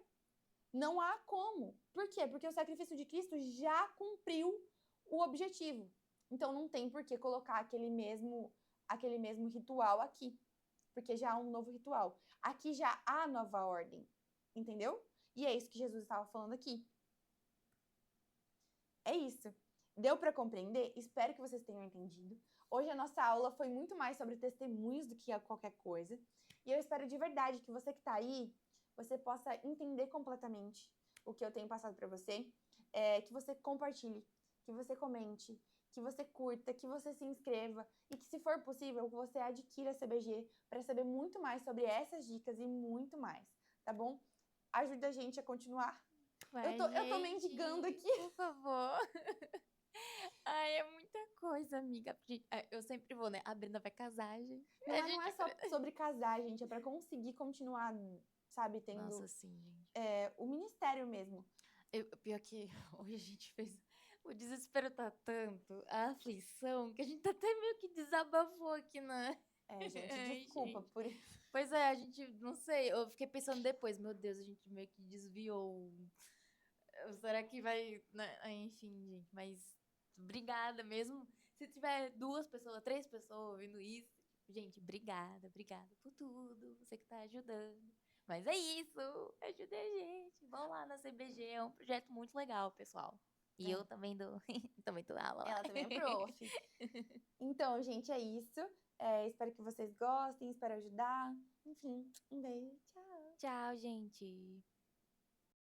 Não há como. Por quê? Porque o sacrifício de Cristo já cumpriu o objetivo. Então não tem por que colocar aquele mesmo ritual aqui. Porque já há um novo ritual. Aqui já há nova ordem. Entendeu? E é isso que Jesus estava falando aqui. É isso. Deu para compreender? Espero que vocês tenham entendido. Hoje a nossa aula foi muito mais sobre testemunhos do que qualquer coisa. E eu espero de verdade que você que está aí, você possa entender completamente o que eu tenho passado para você. Que você compartilhe, que você comente, que você curta, que você se inscreva e que, se for possível, você adquira a CBG para saber muito mais sobre essas dicas e muito mais, tá bom? Ajuda a gente a continuar. Vai, Eu tô mendigando aqui. Por favor. Ai, é muita coisa, amiga. Eu sempre vou, né? A Brenda vai casar, gente. Não é só sobre casar, gente. É pra conseguir continuar, sabe, tendo Nossa, sim, gente. o ministério mesmo. Pior que hoje a gente fez... O desespero tá tanto, a aflição, que a gente até meio que desabafou aqui na... Gente, desculpa gente. por isso. Pois é, a gente, não sei, eu fiquei pensando depois, meu Deus, a gente meio que desviou. Será que vai... né? Enfim, gente, mas obrigada mesmo. Se tiver 2 pessoas, 3 pessoas ouvindo isso, gente, obrigada por tudo, você que tá ajudando. Mas é isso, ajuda a gente. Vão lá na CBG, é um projeto muito legal, pessoal. E eu também também dou aula lá. Ela também é prof. Então, gente, é isso. Espero que vocês gostem, espero ajudar. Enfim, um beijo. Tchau. Tchau, gente.